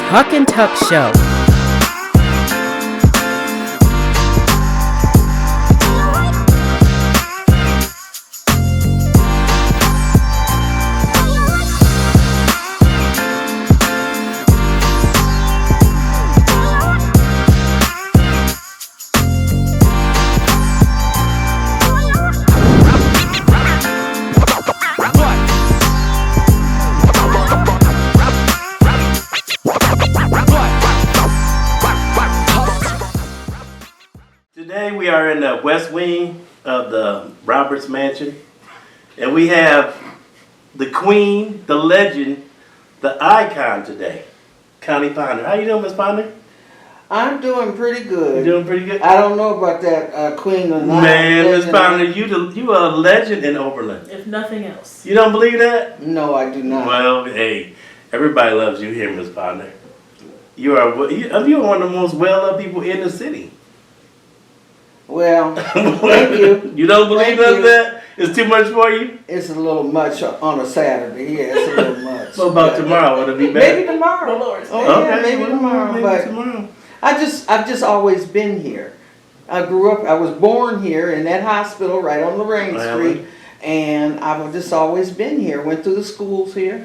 Huck and Tuck Show. Today we are in the west wing of the Roberts Mansion, and we have the queen, the legend, the icon today, Connie Ponder. How you doing, Miss Ponder? I'm doing pretty good. You doing pretty good? I don't know about that queen or not. Man, Miss Ponder, you are a legend in Oberlin. If nothing else. You don't believe that? No, I do not. Well, hey, everybody loves you here, Miss Ponder. You are one of the most well-loved people in the city. Well, thank you. You don't believe Thank you. that? It's too much for you? It's a little much on a Saturday. Yeah, it's a little much. What about tomorrow? Would it be better? Maybe tomorrow. The Lord's Oh name. yeah, maybe well, tomorrow. maybe But tomorrow. I've just always been here. I was born here in that hospital right on Lorraine Really? Street, and I've just always been here. Went through the schools here.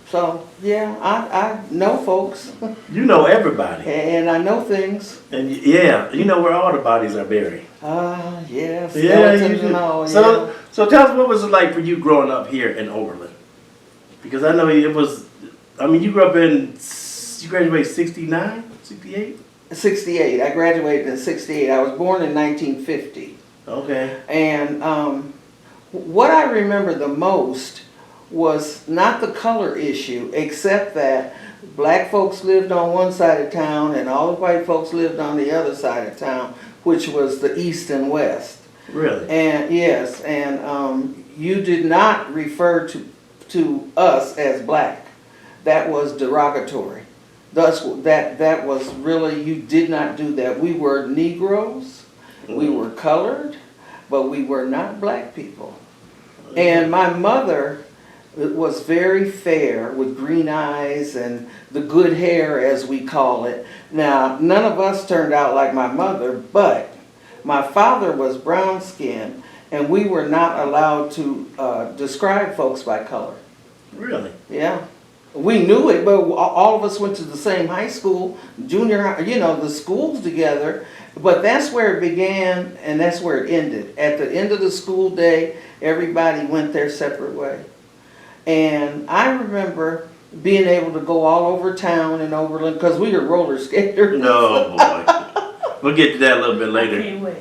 So yeah, I know folks, You know everybody. and I know things. And yeah, you know where all the bodies are buried. Yeah, Yeah, skeletons you and do. all. So tell us, what was it like for you growing up here in Oberlin? Because I know it was, I mean, you grew up you graduated 69, 68? 68. I graduated in 68. I was born in 1950. Okay. And what I remember the most was not the color issue, except that black folks lived on one side of town and all the white folks lived on the other side of town, which was the east and west. Really? And yes, and you did not refer to us as black. That was derogatory. Thus, that was really, you did not do that. We were Negroes, we were colored, but we were not black people. And my mother was very fair with green eyes and the good hair, as we call it. Now, none of us turned out like my mother, but my father was brown skinned, and we were not allowed to describe folks by color. Really? Yeah. We knew it, but all of us went to the same high school, junior high, the schools together. But that's where it began, and that's where it ended. At the end of the school day, everybody went their separate way. And I remember being able to go all over town in Oberlin, because we were roller skaters. No, boy. We'll get to that a little bit I later. can't wait.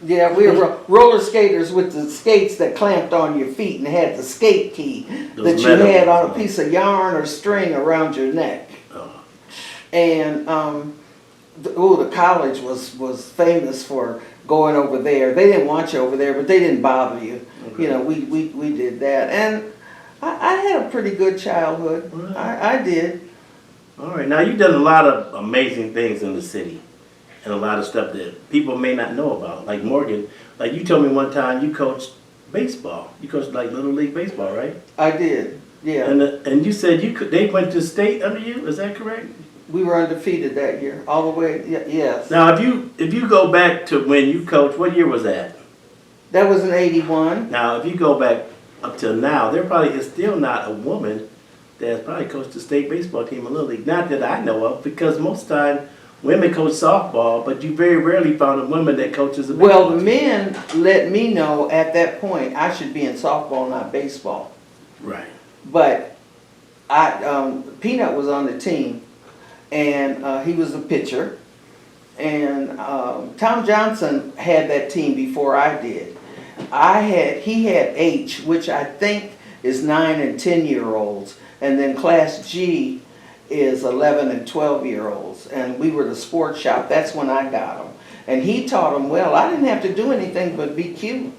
Yeah, we were roller skaters with the skates that clamped on your feet and had the skate key Those that you metal had on ones, a piece of yarn or string around your neck. Oh. And the college was famous for going over there. They didn't want you over there, but they didn't bother you. Okay. We did that. And I had a pretty good childhood. Right. I did. All right. Now, you've done a lot of amazing things in the city and a lot of stuff that people may not know about. Like Morgan, like you told me one time you coached baseball. You coached like Little League Baseball, right? I did, yeah. And you said they went to state under you, is that correct? We were undefeated that year, all the way, yes. Now, if you go back to when you coached, what year was that? That was in 81. Now, if you go back up till now, there probably is still not a woman that has probably coached the state baseball team in Little League. Not that I know of, because most of the time women coach softball, but you very rarely found a woman that coaches a baseball Well, the team. men let me know at that point I should be in softball, not baseball. Right. But Peanut was on the team, and he was a pitcher. And Tom Johnson had that team before I did. He had H, which I think is 9 and 10-year-olds, and then Class G is 11 and 12-year-olds. And we were the sports shop. That's when I got them. And he taught them well. I didn't have to do anything but be cute.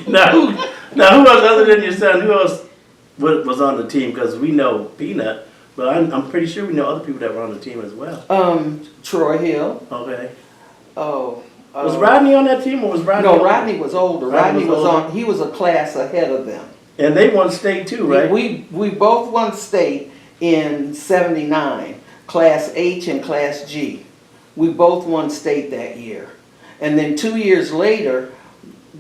Now, who else other than your son? Who else was on the team? Because we know Peanut, but I'm pretty sure we know other people that were on the team as well. Troy Hill. Okay. Oh. Was Rodney on that team, or was Rodney? No, Rodney was older. Rodney was older? He was a class ahead of them. And they won state too, right? We both won state in '79, Class H and Class G. We both won state that year. And then 2 years later,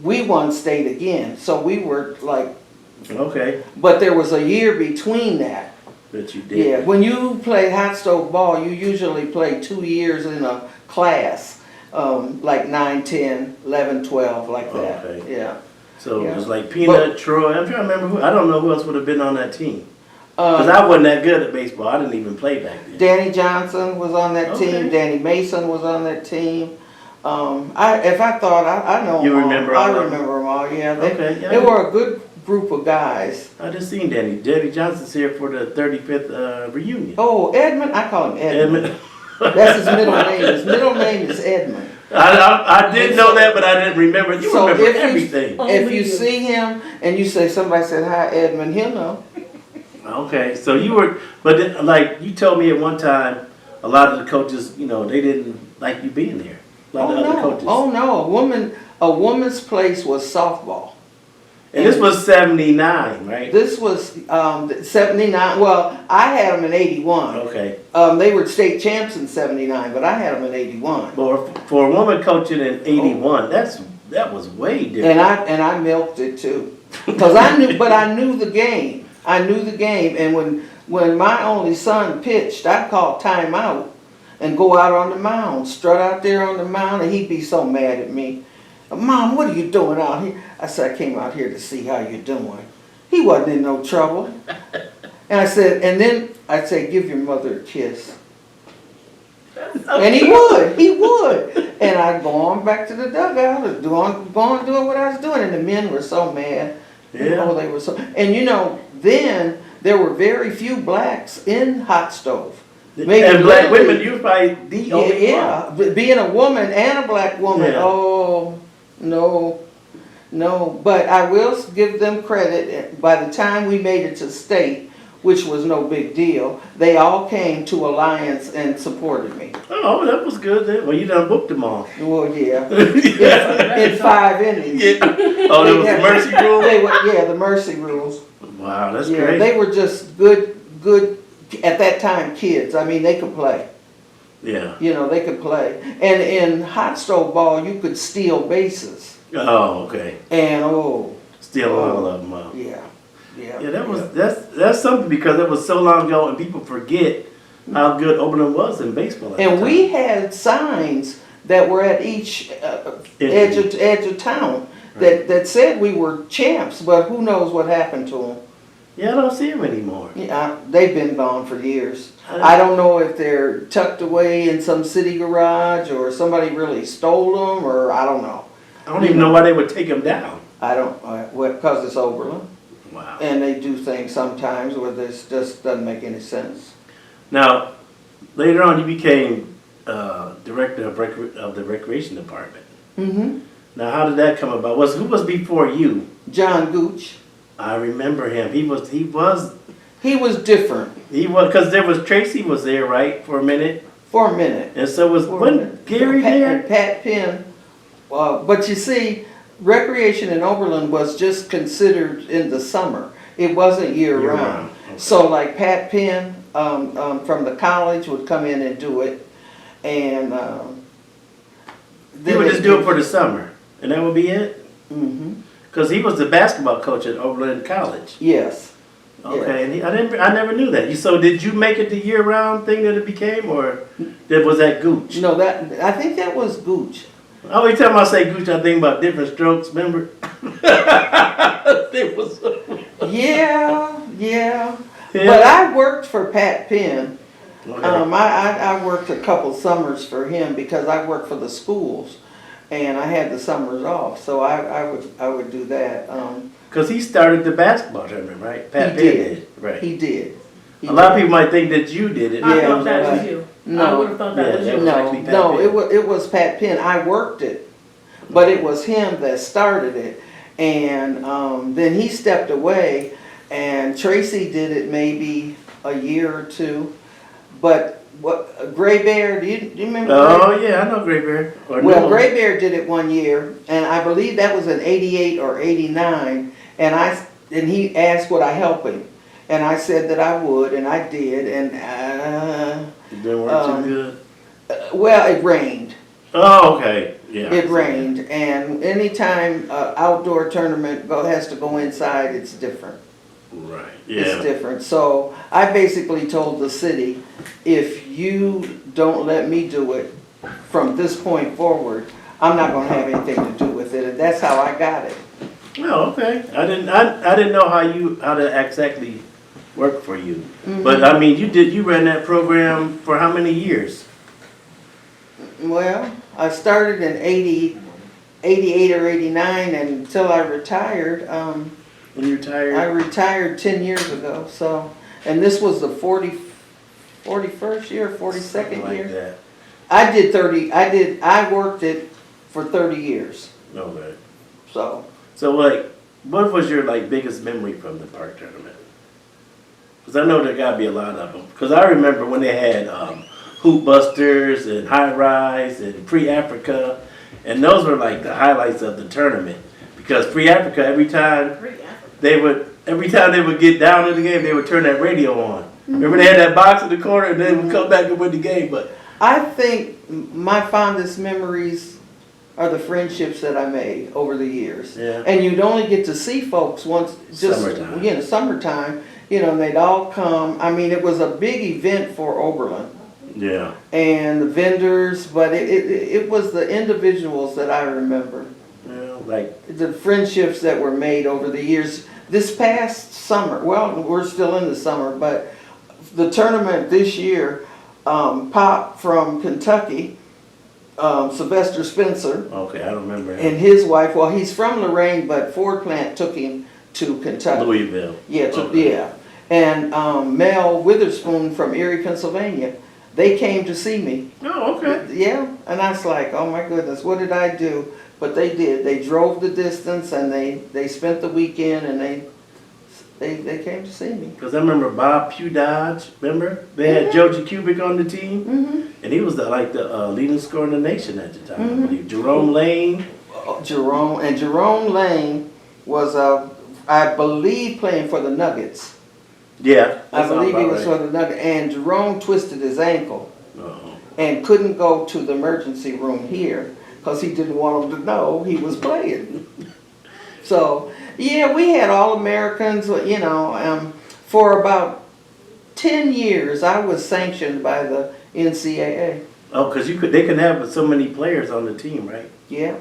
we won state again. So we were like, Okay, but there was a year between that. that you did. Yeah, when you play hot stove ball, you usually play 2 years in a class, like 9, 10, 11, 12, like that. Okay. Yeah. So Yeah. it was like Peanut, Troy. I'm trying to remember who. I don't know who else would have been on that team. Because Um, I wasn't that good at baseball. I didn't even play back then. Danny Johnson was on that Okay. team. Danny Mason was on that team. If I thought, I know You them all. remember all I of them? remember them all, yeah. Okay, yeah. They were a good group of guys. I just seen Danny. Danny Johnson's here for the 35th reunion. Oh, Edmund, I call him Edmund. Edmund. That's his middle name. His middle name is Edmund. I did know that, but I didn't remember. You So remember if you- everything. If you see him and you say, somebody said, hi Edmund, he'll know. Okay, so you were, but then, like you told me at one time, a lot of the coaches, you know, they didn't like you being there. A lot Oh of other no, coaches. oh no, a woman's place was softball. And this was 79, right? This was 79, well, I had them in 81. Okay. They were state champs in 79, but I had them in 81. For a woman coaching in 81, that was way different. And I milked it too. Because I knew the game. I knew the game, and when my only son pitched, I'd call timeout and go out on the mound, strut out there on the mound, and he'd be so mad at me. Mom, what are you doing out here? I said, I came out here to see how you're doing. He wasn't in no trouble. And I said, and then I'd say, give your mother a kiss. And he would. And I'd go on back to the dugout and go on doing what I was doing. And the men were so mad. Yeah. Oh, they were so, and you know, then there were very few blacks in hot stove. Maybe and black literally- women, you was probably the only one. Yeah, but being a woman and a black woman, Yeah. oh, no. But I will give them credit, by the time we made it to state, which was no big deal, they all came to Alliance and supported me. Oh, that was good then. Well, you done booked them all. Well, yeah, Yeah. in 5 innings. Yeah. Oh, there was a mercy rule? Yeah, the mercy rules. Wow, that's Yeah, great. they were just good, at that time, kids. I mean, they could play. Yeah. You know, they could play. And in hot stove ball, you could steal bases. Oh, okay. And, Still all of them up. yeah. Yeah, that's something because it was so long ago and people forget how good Oberlin was in baseball. At And the we time. had signs that were at each edge of town that said we were champs, but who knows what happened to them. Yeah, I don't see them anymore. Yeah, they've been gone for years. I don't know if they're tucked away in some city garage or somebody really stole them, or I don't know. I don't even know why they would take them down. I don't, because it's Oberlin. Wow. And they do things sometimes where this just doesn't make any sense. Now, later on, you became director of the recreation department. Mm-hmm. Now, how did that come about? Who was before you? John Gooch. I remember him. He was He was different because there was Tracy was there, right, for a minute, for a minute. and so was For a wasn't minute. Gary there? And Pat Penn. But you see, recreation in Oberlin was just considered in the summer. It wasn't year-round. Year-round, okay. So like Pat Penn from the college would come in and do it. And He would just do it for the summer, and that would be it? Mm-hmm. Because he was the basketball coach at Oberlin College. Yes. Okay, and I never knew that. So did you make it the year-round thing that it became, or was that Gooch? No, I think that was Gooch. Every time I say Gooch, I think about different strokes. Remember? It was. Yeah. But I worked for Pat Penn. Okay. I worked a couple summers for him because I worked for the schools, and I had the summers off, so I would do that. Because he started the basketball tournament, right? Pat Penn did. Right. He did. A lot of people might think that you did it. I Yeah, thought that was right. you. No. I would have thought that Yeah, was that you. was actually Pat No, Penn. it was Pat Penn. I worked it, but it was him that started it, and then he stepped away, and Tracy did it maybe a year or two. But Gray Bear? Do you remember? Oh, yeah, I know Gray Bear. Well, Gray Bear did it one year, and I believe that was in '88 or '89, and he asked would I help him, And I said that I would, and I did, and It didn't work too good? well, it rained. Oh, okay. Yeah. It rained, and anytime outdoor tournament has to go inside, it's different. Right, It's yeah. different. So I basically told the city, if you don't let me do it from this point forward, I'm not gonna have anything to do with it, and that's how I got it. Oh, okay. I didn't know how to exactly work for you. But I mean, you ran that program for how many years? Well, I started in 88 or 89, and until I retired, When you retired? I retired 10 years ago, so, and this was the 41st year, 42nd Something like year. that. I worked it for 30 years, Okay. so. So like, what was your like biggest memory from the park tournament? Because I know there gotta be a lot of them. Because I remember when they had Hoop Busters and High Rise and Free Africa, and those were like the highlights of the tournament. Because Free Africa, every time they would get down in the game, they would turn that radio on. Remember they had that box in the corner, and they would come back and win the game. But I think my fondest memories are the friendships that I made over the years. Yeah. And you'd only get to see folks once, just, Summertime. Summertime, and they'd all come. I mean, it was a big event for Oberlin. yeah, And the vendors, but it was the individuals that I remember. like The friendships that were made over the years. This past summer, well, we're still in the summer, but the tournament this year, Pop from Kentucky, Sylvester Spencer, okay, I don't remember. and his wife, well, he's from Lorraine, but Ford Plant took him to Kentucky. Louisville. Yeah, Okay. yeah. And Mel Witherspoon from Erie, Pennsylvania, they came to see me. Oh, okay. Yeah, and I was like, oh my goodness, what did I do? But they did. They drove the distance, and they spent the weekend, and they came to see me. Because I remember Bob Pugh Dodge, remember? They had Joji Cubic on the team, and he was the leading scorer in the nation at the time, I believe. Jerome Lane. Jerome Lane was, I believe, playing for the Nuggets. Yeah. I believe he was for the Nuggets. And Jerome twisted his ankle Uh-oh. and couldn't go to the emergency room here because he didn't want them to know he was playing. So, yeah, we had All-Americans, for about 10 years I was sanctioned by the NCAA. Oh, because they could have so many players on the team, right? Yeah.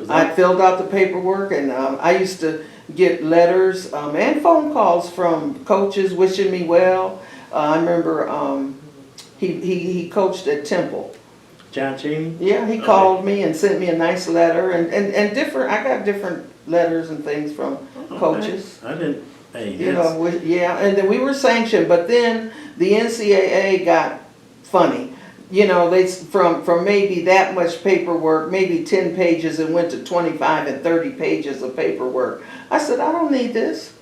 I filled out the paperwork, and I used to get letters and phone calls from coaches wishing me well. I remember he coached at Temple. John Chaney? Yeah, he called me and sent me a nice letter, and different. I got different letters and things from coaches. I didn't. Hey, And then we were sanctioned, but then the NCAA got funny. They from maybe that much paperwork, maybe 10 pages, and went to 25 and 30 pages of paperwork. I said, I don't need this.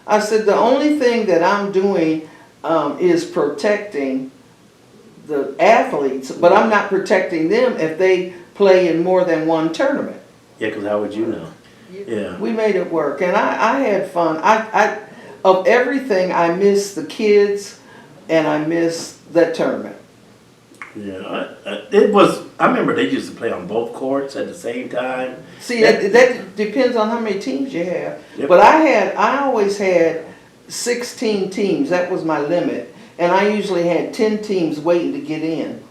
I said, the only thing that I'm doing is protecting the athletes, but I'm not protecting them if they play in more than one tournament. Yeah, because how would you know? Yeah. We made it work, and I had fun. I of everything, I miss the kids, and I miss that tournament. Yeah, I remember they used to play on both courts at the same time. See, that depends on how many teams you have. Yep. But I always had 16 teams. That was my limit. And I usually had 10 teams waiting to get in.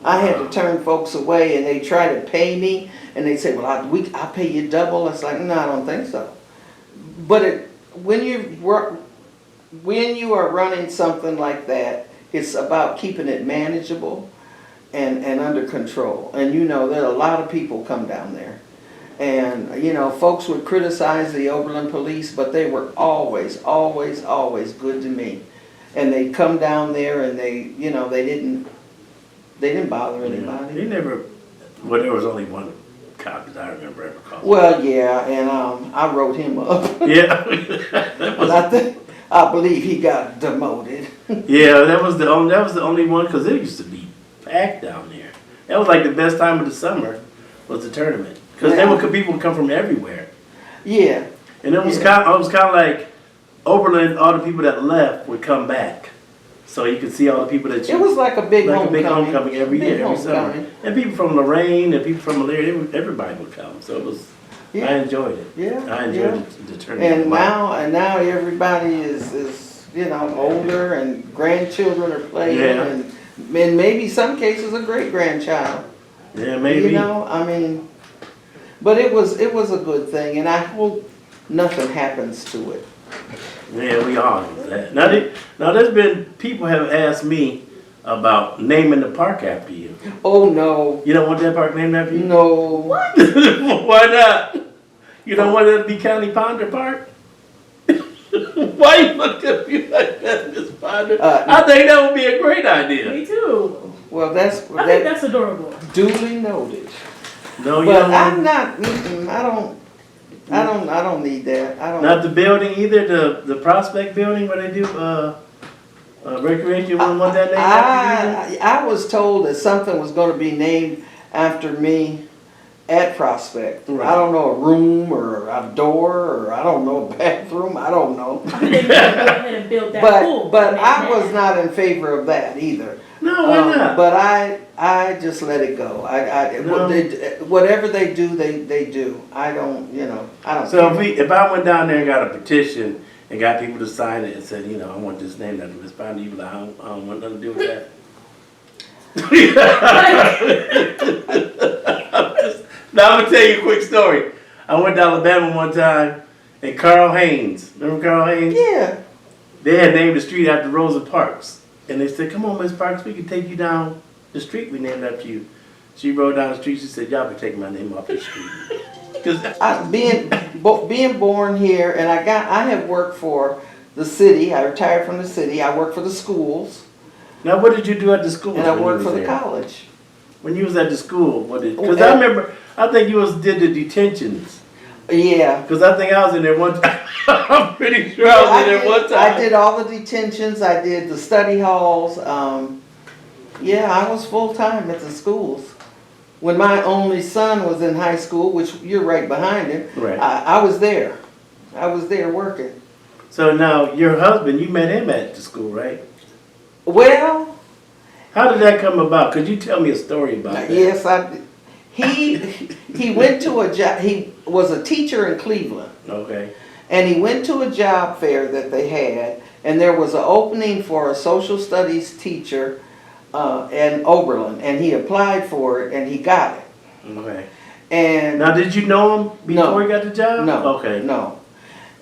I had to turn folks away, and they try to pay me, and they say, well, I'll pay you double. It's like, no, I don't think so. But when you are running something like that, it's about keeping it manageable and under control. And that a lot of people come down there. And, folks would criticize the Oberlin police, but they were always, always, always good to me. And they'd come down there, and they didn't bother anybody. They never. Well, there was only one cop that I remember ever calling. Well, yeah, and I wrote him up. Yeah. But I believe he got demoted. Yeah, that was the only one, because it used to be packed down there. That was like the best time of the summer was the tournament, because people would come from everywhere. Yeah. And it was kind of like Oberlin, all the people that left would come back. So you could see all the people that you... It was like a big homecoming every Big year, every summer. homecoming. And people from Lorraine and people from Elyria, everybody would come. So it was, Yeah. I enjoyed it. Yeah, I enjoyed yeah. the tournament. And now everybody is older and grandchildren are playing Yeah. and maybe some cases a great grandchild. Yeah, maybe. I mean, but it was a good thing, and I hope nothing happens to it. Yeah, we all know that. Now there's been, people have asked me about naming the park after you. Oh no. You don't want that park named after you? No. What? Why not? You don't want it to be Connie Ponder Park? Why you look at me like that, Miss Ponder? I think that would be a great idea. Me too. Well, I think that's adorable. Duly noted. No, you But don't I'm want not. I don't need that. I don't. not the building either. The Prospect building where they do recreation. You wouldn't want that name after you? I was told that something was going to be named after me at Prospect. Right. I don't know, a room or a door or I don't know, a bathroom. I don't know. I think they go ahead and build that pool. But I was not in favor of that either. No, why not? But I just let it go. No. Whatever they do, they do. I don't, I don't. So care. if I went down there and got a petition and got people to sign it and said, I want this name after Miss Ponder, you be like, I don't want nothing to do with that. Now I'm gonna tell you a quick story. I went to Alabama one time and Carl Haynes, remember Carl Haynes? Yeah. They had named the street after Rosa Parks. And they said, come on, Miss Parks, we can take you down the street we named after you. She rode down the street, she said, y'all can take my name off the street. Being born here, and I have worked for the city. I retired from the city. I worked for the schools, Now, what did you do at the school? and I worked for the college. When you was at the school, what did? Because I remember, I think you did the detentions. Yeah. Because I think I was in there one time. I'm pretty sure I was in there one time. I did all the detentions. I did the study halls. Yeah, I was full time at the schools. When my only son was in high school, which you're right behind him, Right. I was there. I was there working. So now, your husband, you met him at the school, right? Well, How did that come about? Could you tell me a story about that? yes, he went to a job. He was a teacher in Cleveland. Okay. And he went to a job fair that they had, and there was an opening for a social studies teacher in Oberlin, and he applied for it, and he got it. Okay. And Now, did you know him before No. he got the job? no, Okay. no.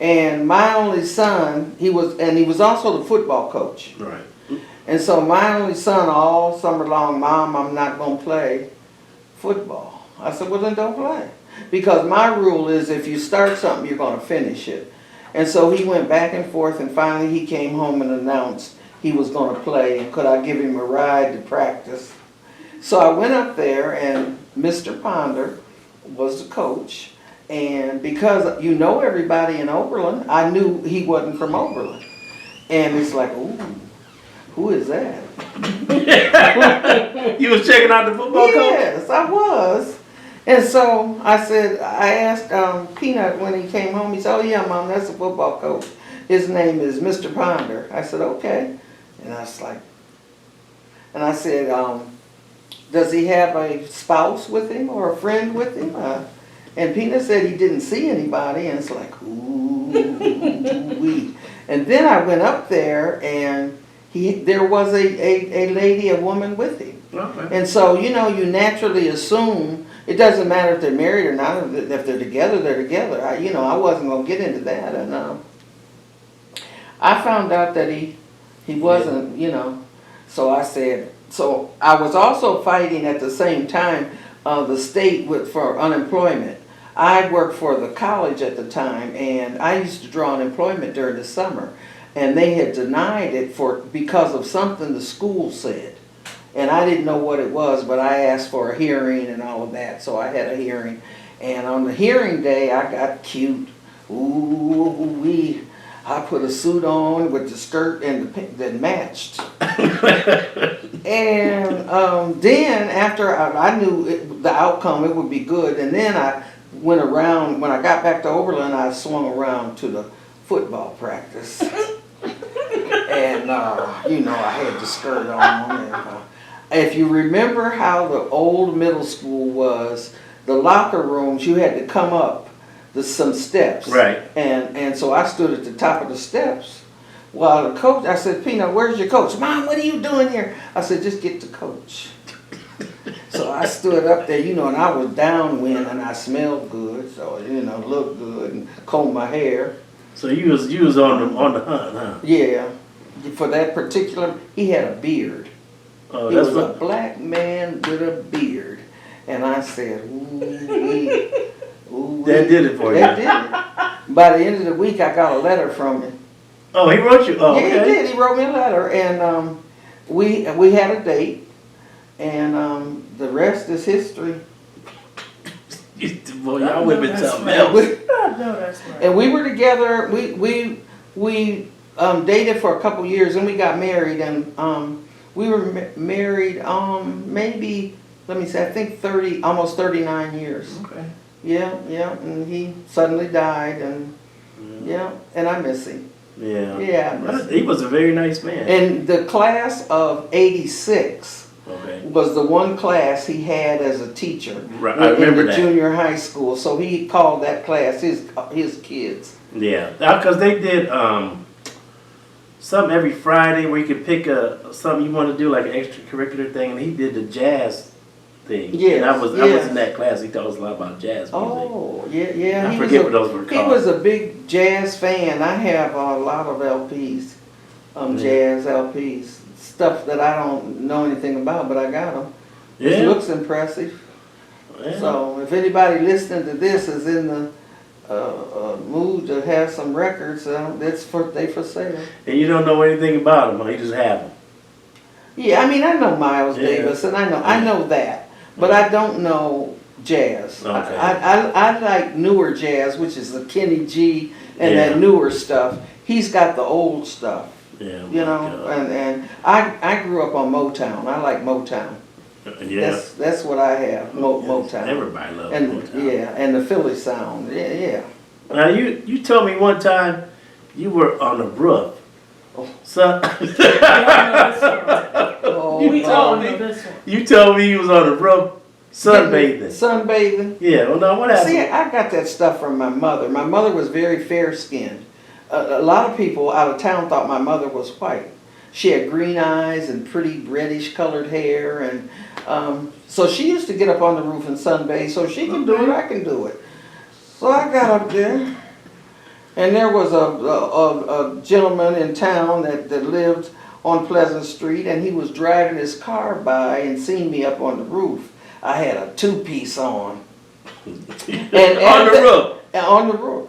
And my only son, he was also the football coach. Right. And so my only son, all summer long, Mom, I'm not gonna play football. I said, well then don't play. Because my rule is if you start something, you're gonna finish it. And so he went back and forth, and finally he came home and announced he was gonna play, and could I give him a ride to practice. So I went up there, and Mr. Ponder was the coach. And because you know everybody in Oberlin, I knew he wasn't from Oberlin. And it's like, ooh, who is that? You was checking out the football coach? Yes, I was. And so I asked Peanut when he came home, he said, oh yeah, Mom, that's the football coach. His name is Mr. Ponder. I said, okay. And I said, does he have a spouse with him or a friend with him? And Peanut said he didn't see anybody, and it's like, ooh, wee. And then I went up there, and there was a lady, a woman with him. Okay. And so, you naturally assume, it doesn't matter if they're married or not, if they're together, they're together. I wasn't going to get into that. And I found out that he wasn't, so I said, so I was also fighting at the same time the state for unemployment. I worked for the college at the time, and I used to draw unemployment during the summer. And they had denied it because of something the school said. And I didn't know what it was, but I asked for a hearing and all of that, so I had a hearing. And on the hearing day, I got cute. Ooh-wee. I put a suit on with the skirt and that matched. And then after I knew the outcome, it would be good. And then I went around, when I got back to Oberlin, I swung around to the football practice. And, you know, I had the skirt on. And, if you remember how the old middle school was, the locker rooms, you had to come up some steps. Right. And so I stood at the top of the steps while the coach, I said, Peanut, where's your coach? Mom, what are you doing here? I said, just get the coach. So I stood up there, you know, and I was downwind and I smelled good, so, you know, looked good and combed my hair. So you was on the hunt, huh? Yeah. For that particular, he had a beard. Oh, He that's was a what. black man with a beard. And I said, ooh, That did it for you. That did it. By the end of the week, I got a letter from him. Oh, he wrote you. Oh, Yeah, okay. he did. He wrote me a letter, and we had a date, and the rest is history. Boy, y'all women That's something right. else. I know that's right. And we were together. We dated for a couple years, and we got married, and we were married maybe, let me say, I think almost 39 years. Okay. Yeah, and he suddenly died, and yeah, and I miss him. Yeah. Yeah, I miss him. He was a very nice man. And the class of '86 Okay. was the one class he had as a teacher Right, I remember in the that. junior high school. So he called that class his kids. Yeah, because they did something every Friday where you could pick something you want to do, like an extracurricular thing, and he did the jazz thing. Yes, and I was yes. in that class. He taught us a lot about jazz music. Oh, yeah. I He forget was what those were He called. was a big jazz fan. I have a lot of LPs, jazz LPs, stuff that I don't know anything about, but I got them. Yeah. It looks impressive. Yeah. So if anybody listening to this is in the mood to have some records, they for sale. And you don't know anything about him, huh? You just have them. Yeah, I mean I know Miles Yeah. Davis, and I know that, but I don't know jazz. Okay. I like newer jazz, which is the Kenny G and Yeah. that newer stuff. He's got the old stuff, Yeah. you know. And I grew up on Motown. I like Motown. Yeah. That's what I have. Motown. Everybody loves And Motown. yeah, and the Philly sound. Yeah. Now you told me one time you were on the roof. Oh. So Oh, You told me. This one. you told me you was on the roof sunbathing. Sunbathing. Yeah. Well, no, what happened? See, I got that stuff from my mother. My mother was very fair-skinned. A lot of people out of town thought my mother was white. She had green eyes and pretty reddish-colored hair, and so she used to get up on the roof and sunbathe. So she can do it, I can do it. So I got up there, and there was a gentleman in town that lived on Pleasant Street, and he was driving his car by and seen me up on the roof. I had a two-piece on. And on the roof. On the roof.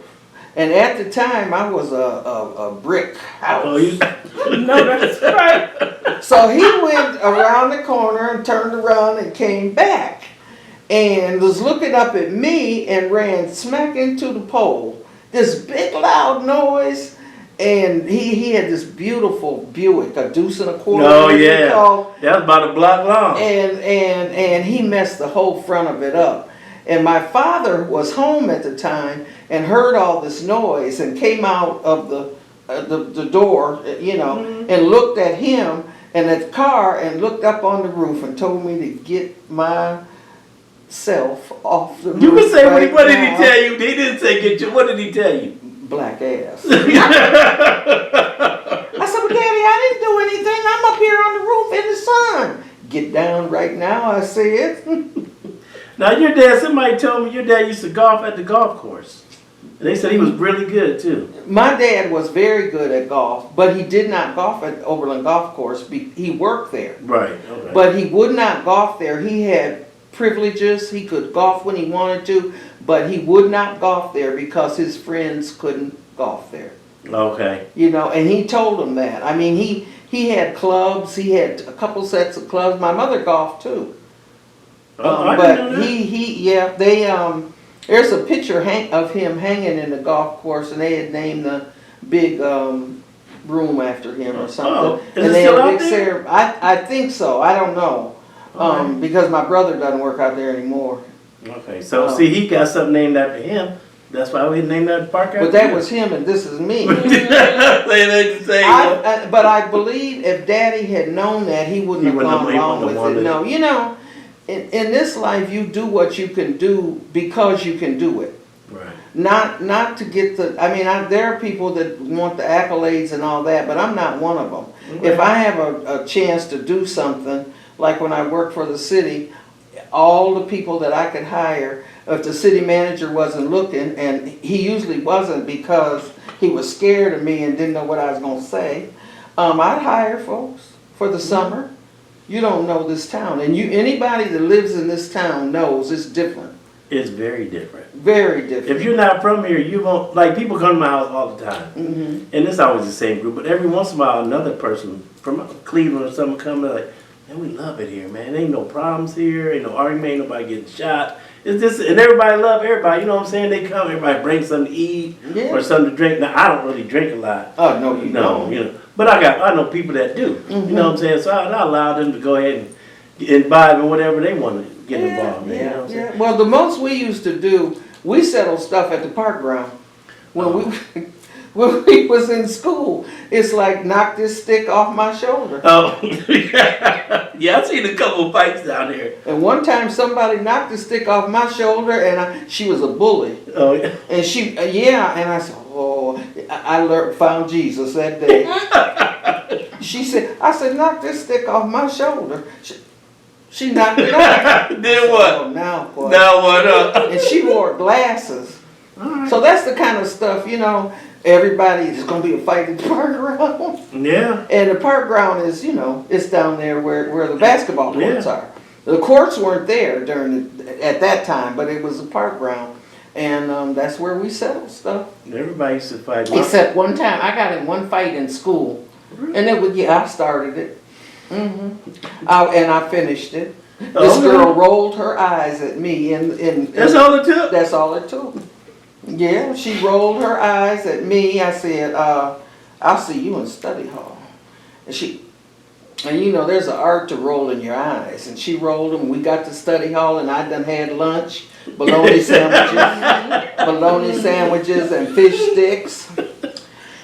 And at the time, I was a brick house. Oh, you. No, that's right. So he went around the corner and turned around and came back and was looking up at me and ran smack into the pole. This big loud noise, and he had this beautiful Buick, a deuce and a quarter. Oh what they yeah. call. That was about a block long. And he messed the whole front of it up. And my father was home at the time and heard all this noise and came out of the door, you know, and looked at him and at the car and looked up on the roof and told me to get myself off the roof. You can say right what did he now. tell you? He didn't say get you. What did he tell you? Black ass. I said, well, Daddy, I didn't do anything. I'm up here on the roof in the sun. Get down right now, I said. Now your dad. Somebody told me your dad used to golf at the golf course. And they said he was really good too. My dad was very good at golf, but he did not golf at Oberlin Golf Course. He worked there. Right. Okay. But he would not golf there. He had privileges. He could golf when he wanted to, but he would not golf there because his friends couldn't golf there. Okay. You know, and he told them that. I mean, he had clubs. He had a couple sets of clubs. My mother golfed too. I didn't know that. There's a picture of him hanging in the golf course, and they had named the big room after him or something. Oh, is and it they still had a out big there? I think so. I don't know, Okay. because my brother doesn't work out there anymore. Okay. So see, he got something named after him. That's why we named that park after But that you. was him and this is me. Say that the same. But I believe if Daddy had known that, he wouldn't have gone along with it. No, you know, in this life, you do what you can do because you can do it. Right. Not to get the. I mean, there are people that want the accolades and all that, but I'm not one of them. Okay. If I have a chance to do something, like when I worked for the city, all the people that I could hire, if the city manager wasn't looking, and he usually wasn't because he was scared of me and didn't know what I was going to say, I'd hire folks for the summer. You don't know this town, and anybody that lives in this town knows it's different. It's very different. Very different. If you're not from here, you won't, like, people come to my house all the time. Mm-hmm. And it's always the same group, but every once in a while, another person from Cleveland or something come, they're like, man, we love it here, man. Ain't no problems here, ain't no argument, ain't nobody getting shot. It's just, and everybody love everybody, you know what I'm saying? They come, everybody brings something to eat Yeah. or something to drink. Now, I don't really drink a lot. Oh, no, you No, don't. you know, but I know people that do, you know what I'm saying? So I allow them to go ahead and imbibe in whatever they want to get involved in, you know what I'm saying? Well, the most we used to do, we settled stuff at the park ground. When we was in school, it's like, knock this stick off my shoulder. Oh, yeah, I've seen a couple of fights down there. And one time somebody knocked the stick off my shoulder, and she was a bully. Oh, yeah. And she, and I said, oh, I found Jesus that day. I said, knock this stick off my shoulder. She knocked it off. Then what? Oh, now what? Now what? And she wore glasses. Alright. So that's the kind of stuff, you know, everybody is going to be a fight at the park ground. Yeah. And the park ground is, you know, it's down there where the basketball courts are. The courts weren't there at that time, but it was a park ground. And that's where we settled stuff. Everybody used to fight. Except one time, I got in one fight in school. And it was, I started it. And I finished it. This girl rolled her eyes at me. That's all it took? That's all it took. Yeah, she rolled her eyes at me. I said, I'll see you in study hall. And you know, there's an art to rolling your eyes. And she rolled them. We got to study hall, and I done had lunch, bologna sandwiches and fish sticks.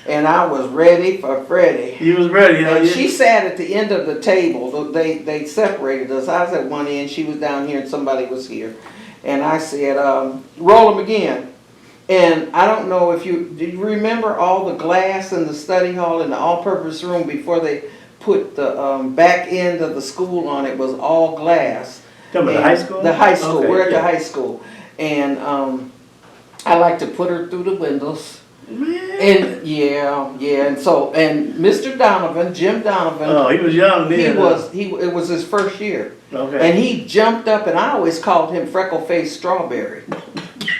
And I was ready for Freddie. You was ready, huh? And she sat at the end of the table. They separated us. I was at one end, she was down here, and somebody was here. And I said, roll them again. And I don't know do you remember all the glass in the study hall in the all-purpose room before they put the back end of the school on it was all glass. Talking about the high school? The high school. Okay, We're at the high school. And I like to put her through the windows. Man. And and Mr. Donovan, Jim Donovan. Oh, he was young then. It was his first year. Okay. And he jumped up, and I always called him Freckle-Faced Strawberry.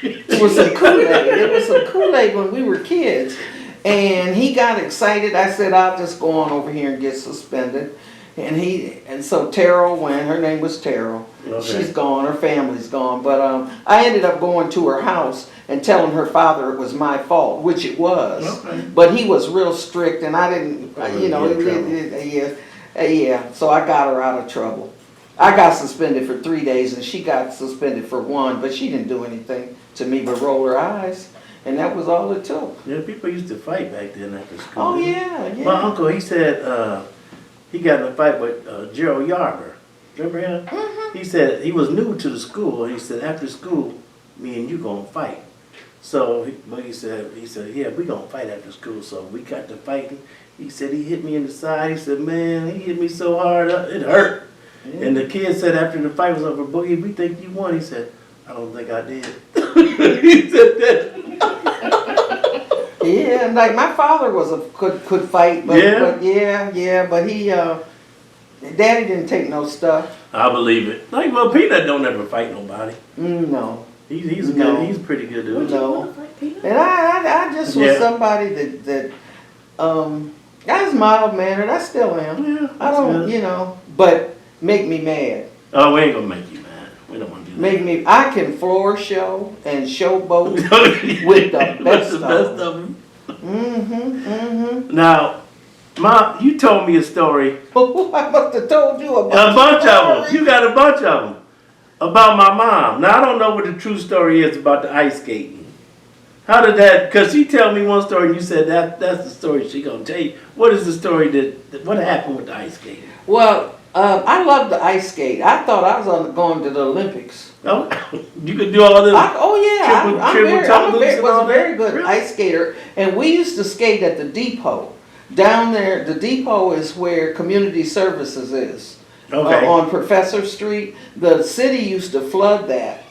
It was some Kool-Aid. It was some Kool-Aid when we were kids. And he got excited. I said, I'll just go on over here and get suspended. And so Terrell went. Her name was Terrell. Okay. She's gone. Her family's gone. But I ended up going to her house and telling her father it was my fault, which it was. Okay. But he was real strict, and I didn't, you know, so I got her out of trouble. I got suspended for 3 days, and she got suspended for 1, but she didn't do anything to me but roll her eyes, and that was all it took. Yeah, people used to fight back then after school. Oh, yeah. My uncle, he said he got in a fight with Gerald Yarber. Remember him? Mm-hmm. He said he was new to the school, and he said, after school, me and you gonna fight. So, he said, yeah, we gonna fight after school. So we got to fighting. He said he hit me in the side. He said, man, he hit me so hard, it hurt. Yeah. And the kid said after the fight was over, Boogie, we think you won. He said, I don't think I did. He said that. Yeah, like my father could fight, but he Daddy didn't take no stuff. I believe it. Like, well, Peanut don't ever fight nobody. No. He's a pretty good dude. No. And I just was somebody that I was mild-mannered. I still am. Yeah, I don't, you know, but make me mad. Oh, we ain't gonna make you mad. We don't want to do that. I can floor show and showboat with the best of them. Now, Mom, you told me a story. I must have told you A bunch of them. You got a bunch of them. About my mom. Now, I don't know what the true story is about the ice skating. How did that? Because she told me one story, and you said that's the story she gonna tell you. What is the story what happened with the ice skating? Well, I love the ice skate. I thought I was going to the Olympics. Oh, you could do all this. I was a very good Really? ice skater, and we used to skate at the depot. Down there, the depot is where community services is. Okay. On Professor Street. The city used to flood that.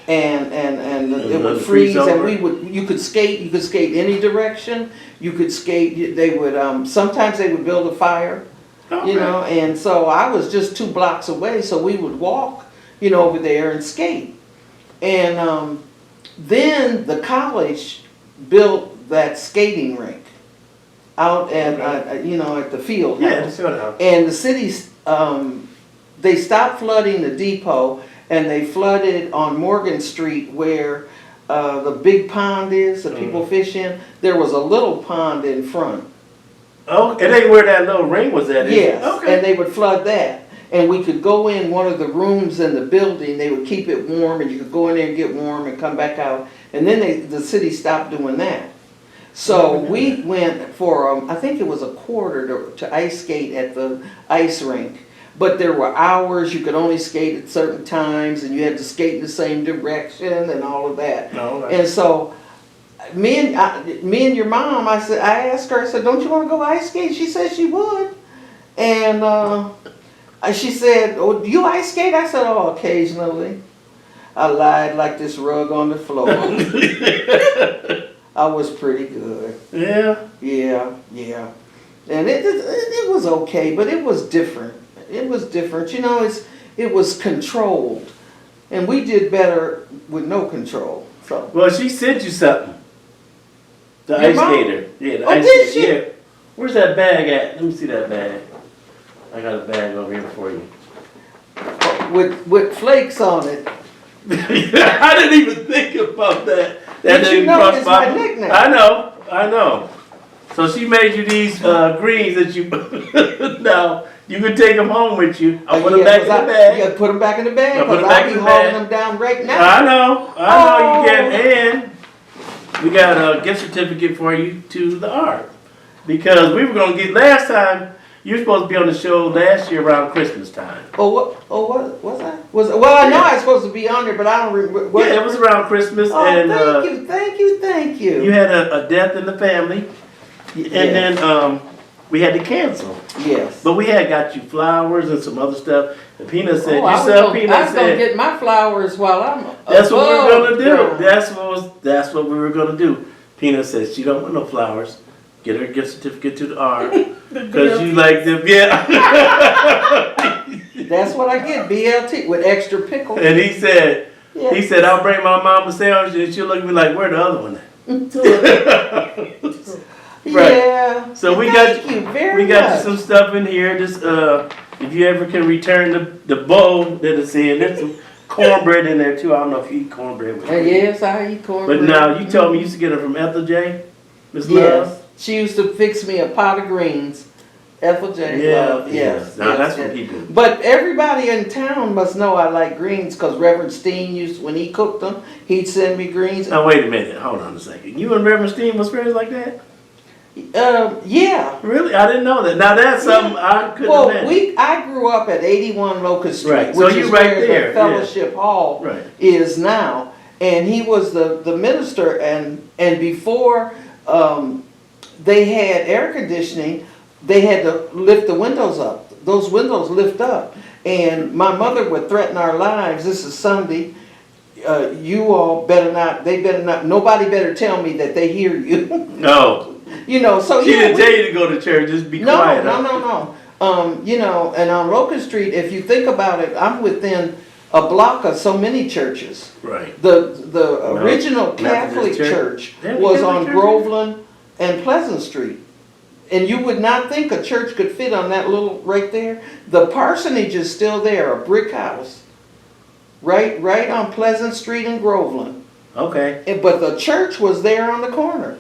And it would freeze, and you could skate any direction. You could skate, they would, sometimes they would build a fire, Okay. you know, and so I was just 2 blocks away, so we would walk, you know, over there and skate. And then the college built that skating rink out at, you know, at the field house. Yeah, And the cities, they stopped flooding the depot, and they flooded on Morgan Street where the big pond is that people fish in. There was a little pond in front. Oh, it ain't where that little ring was at, is it? Yes, Okay. and they would flood that. And we could go in one of the rooms in the building. They would keep it warm, and you could go in there and get warm and come back out. And then the city stopped doing that. So we went for, I think it was a quarter to ice skate at the ice rink. But there were hours, you could only skate at certain times, and you had to skate in the same direction and all of that. No, And so, me and your mom, I asked her, I said, don't you want to go ice skate? She said she would. And she said, oh, do you ice skate? I said, oh, occasionally. I lied like this rug on the floor. I was pretty good. Yeah. Yeah. And it was okay, but it was different. It was different. You know, it was controlled. And we did better with no control. So. Well, she sent you something. The Your ice mom? skater. Yeah, the Oh, ice did skater. she? Yeah. Where's that bag at? Let me see that bag. I got a bag over here for you. With flakes on it. I didn't even think about that. That Did you didn't know cross it's my nickname? I know. So she made you these greens that you. Now you can take them home with you. I put them back in the bag. Yeah, put them back in the bag. I put 'em Because back I'll in be the bag. holding them down right now. I know you can. And we got a gift certificate for you to the art because we were gonna get last time. You were supposed to be on the show last year around Christmas time. What was I? Well, I know I was supposed to be on there, but I don't remember. Yeah, it was around Christmas, Oh, and thank you. you had a death in the family, and then we had to cancel. Yes. But we had got you flowers and some other stuff. And Peanut said, I you sell Peanut I was gonna said, get my flowers while I'm. that's what we were gonna do. ground. That's what we were gonna do. Peanut said she don't want no flowers. Get her a gift certificate to the art because you like them. Yeah. That's what I get, BLT with extra pickle. And he said, Yeah. I'll bring my mom a sandwich, and she'll look at me like, where the other one at? Right. Yeah. So we Thank you very got much. you some stuff in here. Just if you ever can return the bowl that it's in, there's some cornbread in there too. I don't know if you eat cornbread with me. Yes, I eat cornbread. But now you told me you used to get it from Ethel J. Miss Yes. Love. She used to fix me a pot of greens. Ethel J. Love. Yes. Now yes, that's yes. what people. But everybody in town must know I like greens because Reverend Steen used, when he cooked them, he'd send me greens. Now wait a minute. Hold on a second. You and Reverend Steen was friends like that? Yeah. Really? I didn't know that. Now that's something I couldn't Well, imagine. I grew up at 81 Locust Street, Right, so which you is right where there, the Fellowship Hall Right. is now. And he was the minister, and before they had air conditioning, they had to lift the windows up. Those windows lift up. And my mother would threaten our lives. This is Sunday. You all better not, nobody better tell me that they hear you. No. You know, so She didn't tell you to go to church. Just be quiet. No. You know, and on Locust Street, if you think about it, I'm within a block of so many churches. Right. The original Catholic Methodist church They have a was Catholic on church? Groveland and Pleasant Street. And you would not think a church could fit on that little, right there. The parsonage is still there, a brick house. Right on Pleasant Street in Groveland. Okay. But the church was there on the corner.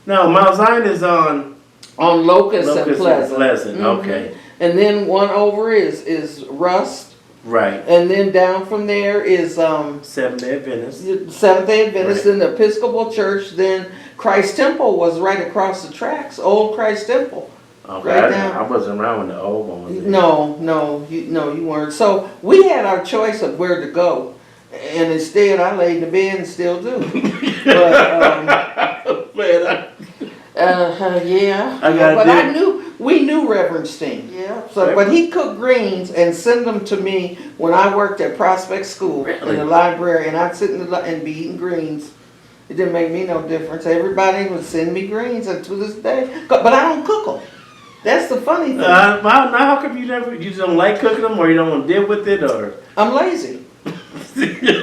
Now Mount Zion is on On Locust and Pleasant. Pleasant. Mhm. Okay. And then one over is Rust, Right. And then down from there is Seventh-day Adventist. Seventh-day Adventist, Right. then the Episcopal Church, then Christ Temple was right across the tracks, old Christ Temple. Okay, Right down. I wasn't around when the old one was there. No, you weren't. So we had our choice of where to go, and instead I laid in the bed and still do. But Man, yeah. I gotta But do- we knew Reverend Steen. Yeah. So, Reverend- but he cooked greens and send them to me when I worked at Prospect School in Really? the library, and I'd sit in and be eating greens. It didn't make me no difference. Everybody would send me greens, and to this day, but I don't cook them. That's the funny thing. how come you just don't like cooking them, or you don't want to deal with it, or? I'm lazy.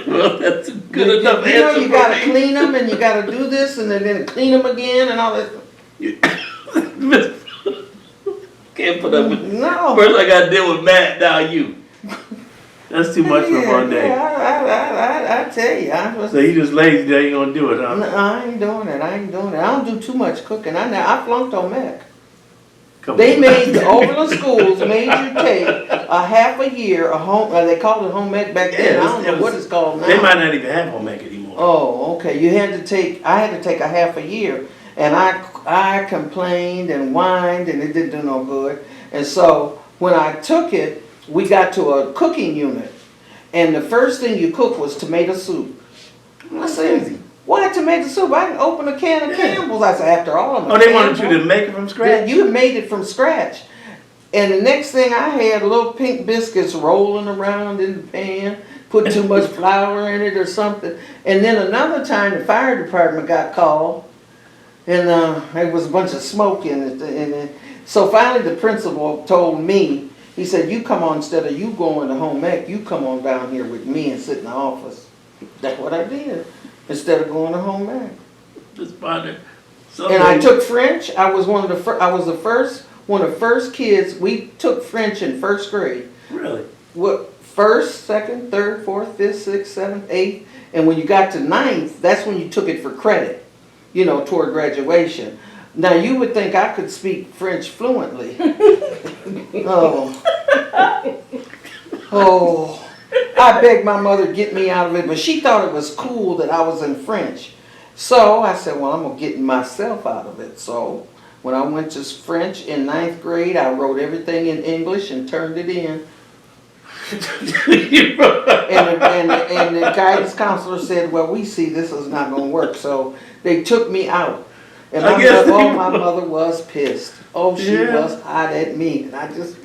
Well, that's a good enough You know, answer you for gotta me. clean them, and you gotta do this, and then clean them again, and all that. Can't put up with. No. First, I gotta deal with Matt. Now you. That's too much for one day. Yeah, I tell you, So you just lazy. They ain't gonna do it, huh? I ain't doing it. I don't do too much cooking. I flunked on Mac. Come They on. made the Oberlin schools made you take a half a year a home. They called it home ec back then. Yeah, I don't know what it's called now. They might not even have home ec anymore. Oh, okay. I had to take a half a year, and I complained and whined, and it didn't do no good. And so when I took it, we got to a cooking unit, and the first thing you cook was tomato soup. I said, "Why tomato soup? I can open a can of Campbell's." I said, "After all, I'm a Oh, they wanted Campbell." you to make it from scratch? You made it from scratch. And the next thing I had little pink biscuits rolling around in the pan, put too much flour in it or something. And then another time the fire department got called, and there was a bunch of smoke in it. And so finally the principal told me, he said, "You come on, instead of you going to home ec, you come on down here with me and sit in the office." That's what I did, instead of going to home ec. Just ponder. And I took French. I was one of the first kids. We took French in first grade. Really? What, first, second, third, fourth, fifth, sixth, seventh, eighth, and when you got to ninth, that's when you took it for credit, toward graduation. Now you would think I could speak French fluently. Oh, I begged my mother to get me out of it, but she thought it was cool that I was in French. So I said, well, I'm going to get myself out of it. So when I went to French in ninth grade, I wrote everything in English and turned it in. And the guidance counselor said, well, we see this is not going to work. So they took me out. And my mother was pissed. Oh, she was hot at me. And I just,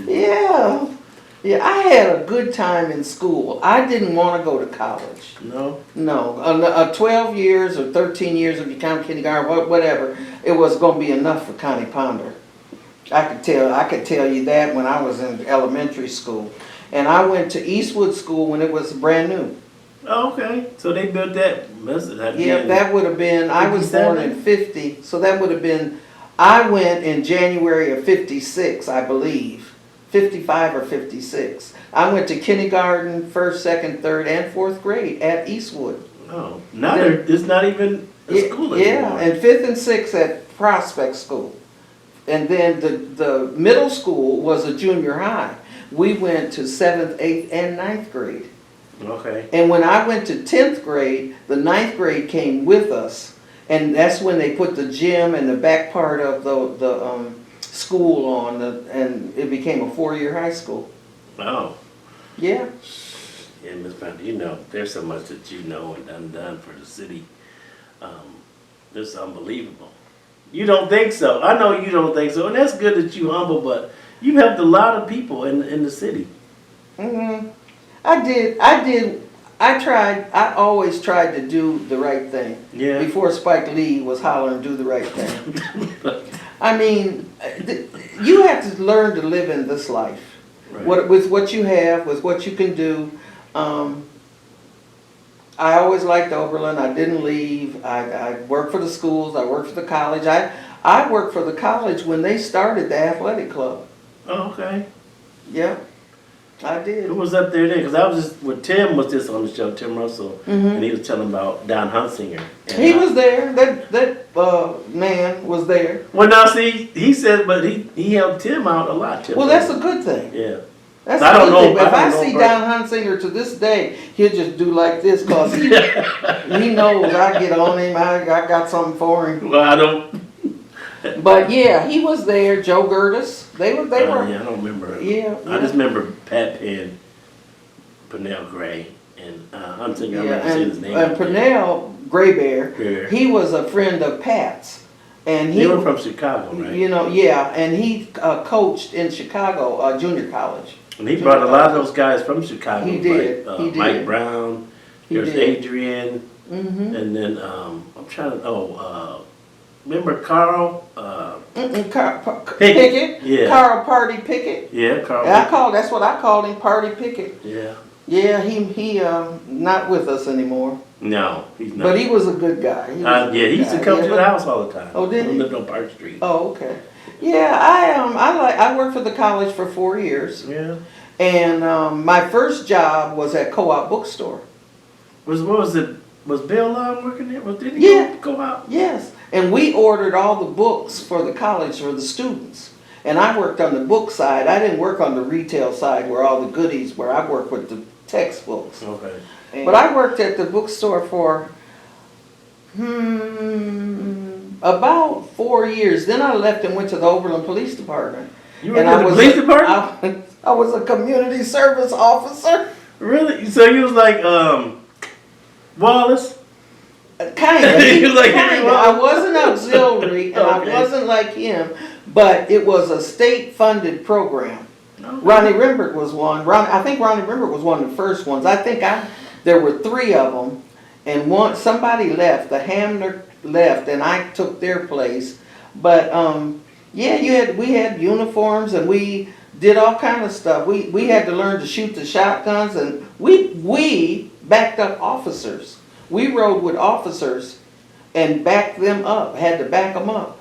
yeah. Yeah, I had a good time in school. I didn't want to go to college. No? No. 12 years or 13 years, if you count kindergarten, whatever, it was going to be enough for Connie Ponder. I could tell you that when I was in elementary school. And I went to Eastwood School when it was brand new. Oh, okay. So they built that. Yeah, that would have been, I was born in 50, so that would have been, I went in January of 56, I believe. 55 or 56. I went to kindergarten, first, second, third, and fourth grade at Eastwood. Oh, now it's not even a school anymore. Yeah, and fifth and sixth at Prospect School. And then the middle school was a junior high. We went to 7th, 8th, and 9th grade. Okay. And when I went to 10th grade, the 9th grade came with us. And that's when they put the gym and the back part of the school on, and it became a 4-year high school. Oh. Yeah. Yeah, Ms. Ponder, there's so much that you know and done for the city. It's unbelievable. You don't think so. I know you don't think so, and that's good that you're humble, but you've helped a lot of people in the city. Mm-hmm. I did. I always tried to do the right thing. Yeah. Before Spike Lee was hollering, "Do the right thing." I mean, you have to learn to live in this life. Right. With what you have, with what you can do. I always liked Oberlin. I didn't leave. I worked for the schools. I worked for the college. I worked for the college when they started the athletic club. Oh, okay. Yeah, I did. Who was up there then? Because I was just, Tim was just on the show, Tim Russell, and he was telling about Don Hunsinger. And He was there. That man was there. Well, now see, he said, but he helped Tim out a lot. Tim Well, that's a good thing. Yeah. That's I don't the know. thing, but if I I don't know see Bert. Don Hunsinger to this day, he'll just do like this, cause he knows I get on him, I got something for him. Well, I don't. But yeah, he was there, Joe Gertis, they were, Yeah, I don't remember. yeah. I just remember Pat Penn, Pernell Gray, and Hunsinger. I Yeah, remember seeing his name. and Purnell Gray Bear, Yeah. he was a friend of Pat's, and They were from Chicago, right? you know, yeah, and he coached in Chicago, junior college. And he brought a lot of those guys from Chicago. He did, Like, he did. Mike Brown, He there's did. Adrian, Mm-hmm. and then I'm trying to. Remember Carl? Pickett, Yeah. Carl Party Pickett. Yeah, Carl. That's what I called him, Party Pickett. Yeah. Yeah, he not with us anymore, No, he's not. but he was a good guy. He was a Yeah, good he used to guy. come Yeah, to but- the house all the time. Oh, did he? Lived on Park Street. Oh, okay. Yeah, I worked for the college for 4 years, Yeah. and my first job was at Co-op Bookstore. What was it? Was Bill Long working there? Did he Yeah. go out? Yes, and we ordered all the books for the college for the students. And I worked on the book side. I didn't work on the retail side where all the goodies were. I worked with the textbooks. Okay. But I worked at the bookstore for about 4 years. Then I left and went to the Oberlin Police Department. You were And in I the was police department? I was a community service officer. Really? So you was like Wallace? Kind of. You like Kind of. Wallace? I wasn't auxiliary, and Okay. I wasn't like him, but it was a state-funded program. Okay. Ronnie Rembert was one. I think Ronnie Rembert was one of the first ones. There were 3 of them, and somebody left. The Hamner left, and I took their place. But yeah, we had uniforms, and we did all kind of stuff. We had to learn to shoot the shotguns, and we backed up officers. We rode with officers and backed them up. Had to back them up.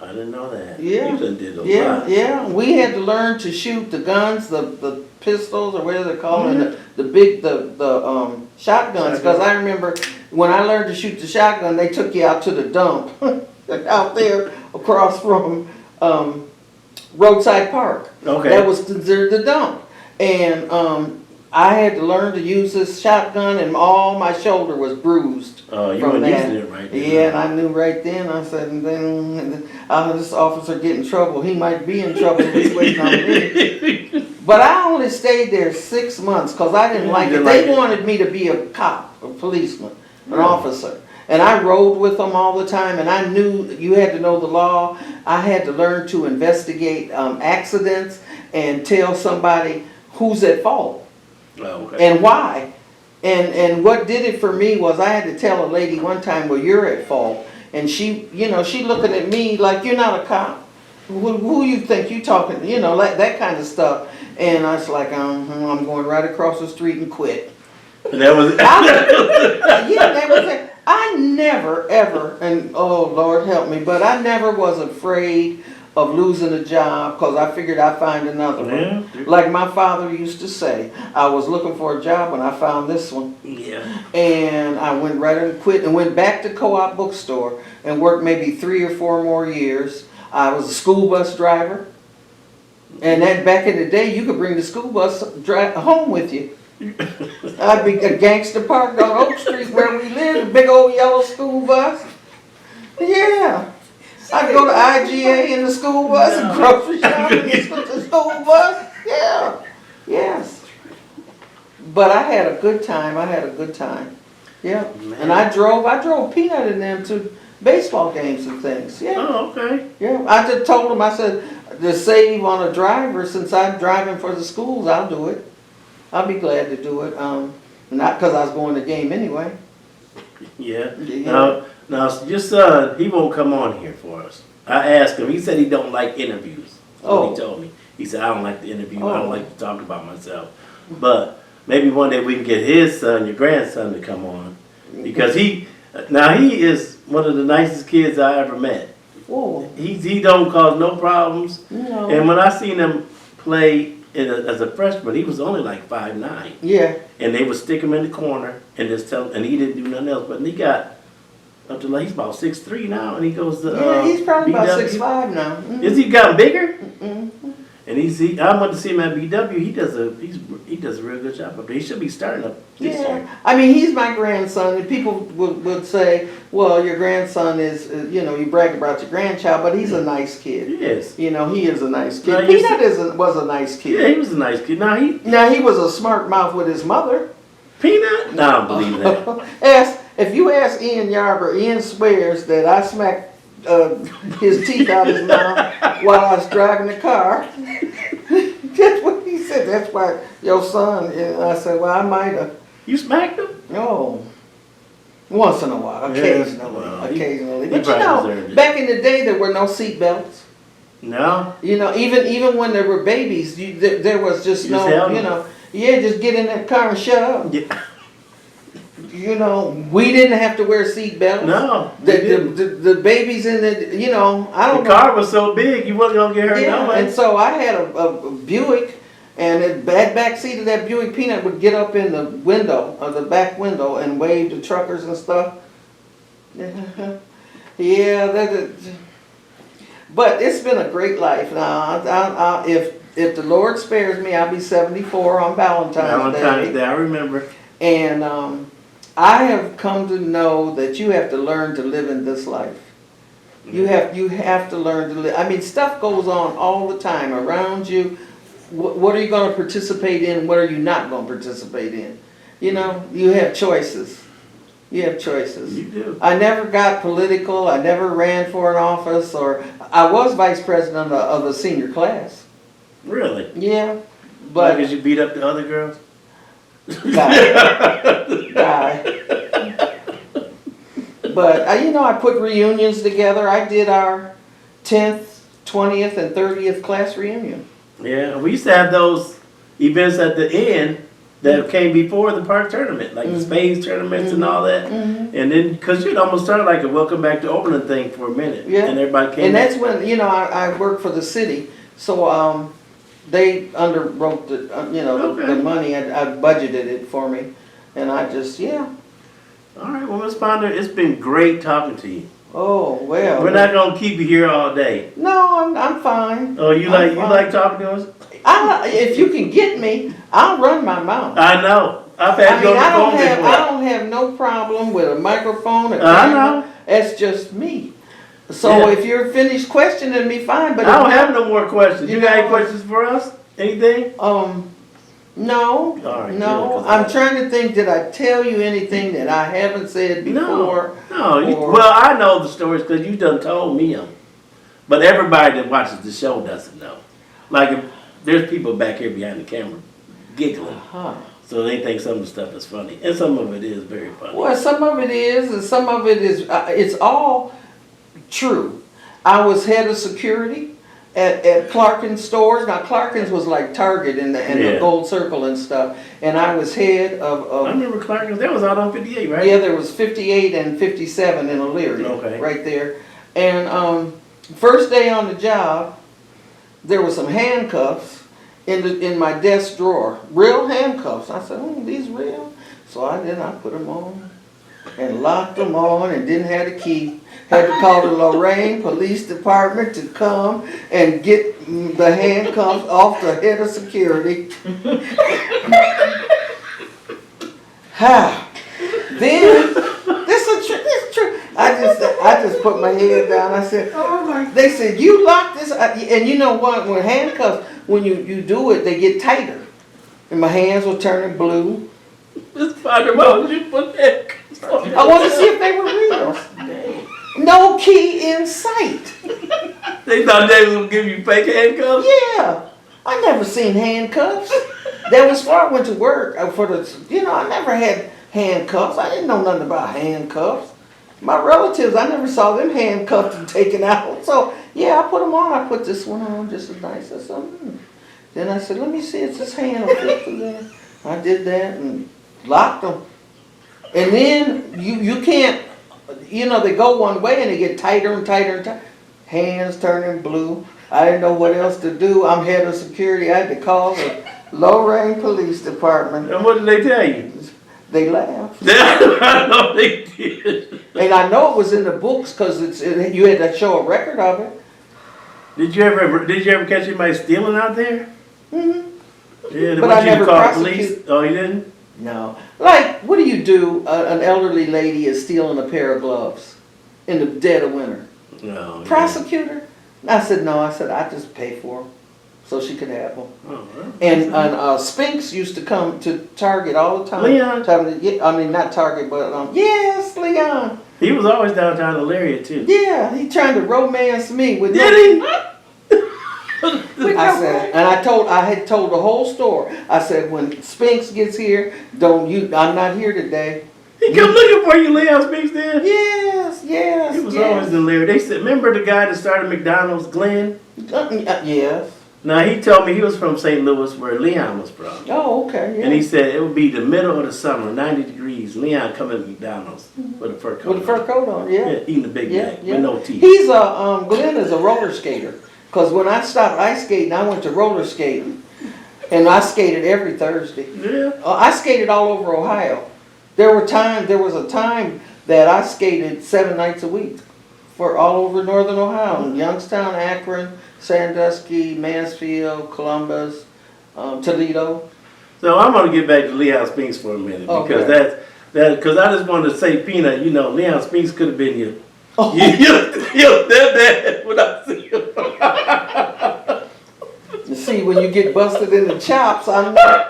I didn't know that. Yeah. You done did a Yeah, lot. yeah. We had to learn to shoot the guns, the pistols, or whatever they're calling it, the big shotguns. Because I remember when I learned to shoot the shotgun, they took you out to the dump out there across from Roadside Park. Okay. That was considered the dump, and I had to learn to use this shotgun, and all my shoulder was bruised. You from weren't that. using it right then. Yeah, and I knew right then. I said, and then this officer get in trouble. He might be in trouble if he's waiting on me. But I only stayed there 6 months because I didn't like it. didn't They like it. wanted me to be a cop, a policeman, an Really? officer. And I rode with them all the time, and I knew you had to know the law. I had to learn to investigate accidents and tell somebody who's at fault. Oh, okay. And why? And what did it for me was I had to tell a lady one time, well, you're at fault. And she looking at me like, you're not a cop. Who you think you talking, like that kind of stuff. And I was like, I'm going right across the street and quit. That was it. Yeah, that was it. I never, ever, and oh, Lord help me, but I never was afraid of losing a job because I figured I'd find another one. Yeah. Like my father used to say, I was looking for a job when I found this one. Yeah. And I went right and quit and went back to Co-op Bookstore and worked maybe 3 or 4 more years. I was a school bus driver. And that back in the day, you could bring the school bus home with you. I'd be a gangster parked on Oak Street where we lived, a big old yellow school bus. Yeah. I'd go to IGA in the school bus and grocery shop in the school bus. Yeah. Yes. But I had a good time. Yeah. Man. And I drove Peanut and them to baseball games and things. Yeah. Oh, okay. Yeah. I just told them, I said, to save on a driver, since I'm driving for the schools, I'll do it. I'll be glad to do it. Not because I was going to the game anyway. Yeah. Yeah. Now, your son, he won't come on here for us. I asked him. He said he don't like interviews. That's what he told me. He said, I don't like the interview. I don't like to talk about myself. But maybe one day we can get his son, your grandson, to come on. Because he is one of the nicest kids I ever met. Whoa. He don't cause no problems. No. And when I seen him play as a freshman, he was only like 5'9". Yeah. And they would stick him in the corner and just and he didn't do nothing else. But he got up to he's about 6'3" now, and he goes to Yeah, he's probably about BW. 6'5" now. Is he gotten bigger? Mm-hmm. And I went to see him at BW. He does a real good job up there. He should be starting up this year. Yeah, I mean, he's my grandson, and people would say, well, your grandson is, you brag about your grandchild, but he's a nice kid. He is. He is a nice kid. No, Peanut was a nice kid. Yeah, he was a nice kid. Now he was a smart mouth with his mother. Peanut? No, I don't believe that. If you ask Ian Yarber, Ian swears that I smacked his teeth out his mouth while I was driving the car. That's what he said. That's why your son, and I said, well, I might have. You smacked him? No. Once in a while, occasionally. Well, occasionally. he But deserved it. back in the day there were no seat belts. No. Even when there were babies, there was just You just held them? just get in that car and shut up. Yeah. We didn't have to wear seat belts. No. The babies in the, I don't The know. car was so big, you wasn't going to get hurt Yeah, no way. and so I had a Buick, and the back seat of that Buick, Peanut would get up in the window, the back window, and wave to truckers and stuff. Yeah, but it's been a great life. Now, if the Lord spares me, I'll be 74 on Valentine's Day. I remember. And I have come to know that you have to learn to live in this life. You have to learn to live. I mean, stuff goes on all the time around you. What are you going to participate in? What are you not going to participate in? You have choices. You have choices. You do. I never got political. I never ran for an office, or I was vice president of the senior class. Really? Yeah, but Because you beat up the other girls? guy. But I put reunions together. I did our 10th, 20th, and 30th class reunion. Yeah, we used to have those events at the end that came before the park tournament, like the spades tournaments and all that. And then, because you'd almost started like a welcome back to Oberlin thing for a minute. Yeah. And everybody came. And that's when, I worked for the city. So they underwrote the money. I budgeted it for me. And I just, All right, well, Ms. Ponder, it's been great talking to you. Oh, well. We're not going to keep you here all day. No, I'm fine. Oh, you I'm fine. like talking to us? If you can get me, I'll run my mouth. I know. I've had to go to the phone before. I don't have no problem with a microphone, a camera. I know. That's just me. So if you're finished questioning me, fine. But I don't have no more questions. You got any questions for us? Anything? No. All right, No. good, 'cause I'm trying to think. Did I tell you anything that I haven't said before? No. Well, I know the stories because you done told me them. But everybody that watches the show doesn't know. Like, if there's people back here behind the camera giggling. So they think some of the stuff is funny. And some of it is very funny. Well, some of it is, and some of it is, it's all true. I was head of security at Clarkins stores. Now, Clarkins was like Target in the Gold Circle and stuff. And I was head of I remember Clarkins. That was out on 58, right? Yeah, there was 58 and 57 in Elyria, right there. And first day on the job, there were some handcuffs in my desk drawer, real handcuffs. I said, these real? So I put them on and locked them on and didn't have the key. Had to call the Lorraine Police Department to come and get the handcuffs off the head of security. Then, this is true. I just put my head down. I said, they said, you locked this. And you know what? When handcuffs, when you do it, they get tighter. And my hands were turning blue. Ms. Ponder, why would you put handcuffs on? I wanted to see if they were real. No key in sight. They thought they was going to give you fake handcuffs? Yeah. I never seen handcuffs. That was before I went to work. I never had handcuffs. I didn't know nothing about handcuffs. My relatives, I never saw them handcuffed and taken out. So, I put them on. I put this one on just as nice as something. Then I said, let me see if this hand will fit for that. I did that and locked them. And then you can't, they go one way and they get tighter and tighter and tighter. Hands turning blue. I didn't know what else to do. I'm head of security. I had to call the Lorraine Police Department. And what did they tell you? They laughed. I know they did. And I know it was in the books because you had to show a record of it. Did you ever catch anybody stealing out there? Mhm. Yeah, But I never call prosecute- police. Oh, you didn't? No. Like, what do you do? An elderly lady is stealing a pair of gloves in the dead of winter. No. Prosecutor? I said, no. I said, I just pay for them so she could have them. Yeah. Oh, well. And Spinks used to come to Target all the time. Leon? I mean, not Target, but, yes, Leon. He was always downtown Elyria too. Yeah, he trying to romance me with Did he? I said, and I had told the whole story. I said, when Spinks gets here, I'm not here today. He come looking for you, Leon Speaks then? Yes, He was always in Elyria. They said, remember the guy that started McDonald's, Glenn? Yes. Now, he told me he was from St. Louis, where Leon was from. Oh, okay, yeah. And he said it would be the middle of the summer, 90 degrees. Leon coming to McDonald's with a fur coat. With a fur coat on, yeah. Yeah, eating a Big Mac Yeah. with no teeth. He's Glenn is a roller skater. Cause when I stopped ice skating, I went to roller skating. And I skated every Thursday. Yeah. I skated all over Ohio. There was a time that I skated 7 nights a week for all over northern Ohio. Youngstown, Akron, Sandusky, Mansfield, Columbus, Toledo. So I'm gonna get back to Leon Spinks for a minute because Okay. because I just wanted to say, Peanut, Leon Spinks could have been you. Oh. You're that bad when I see him. You see, when you get busted in the chops, I'm not.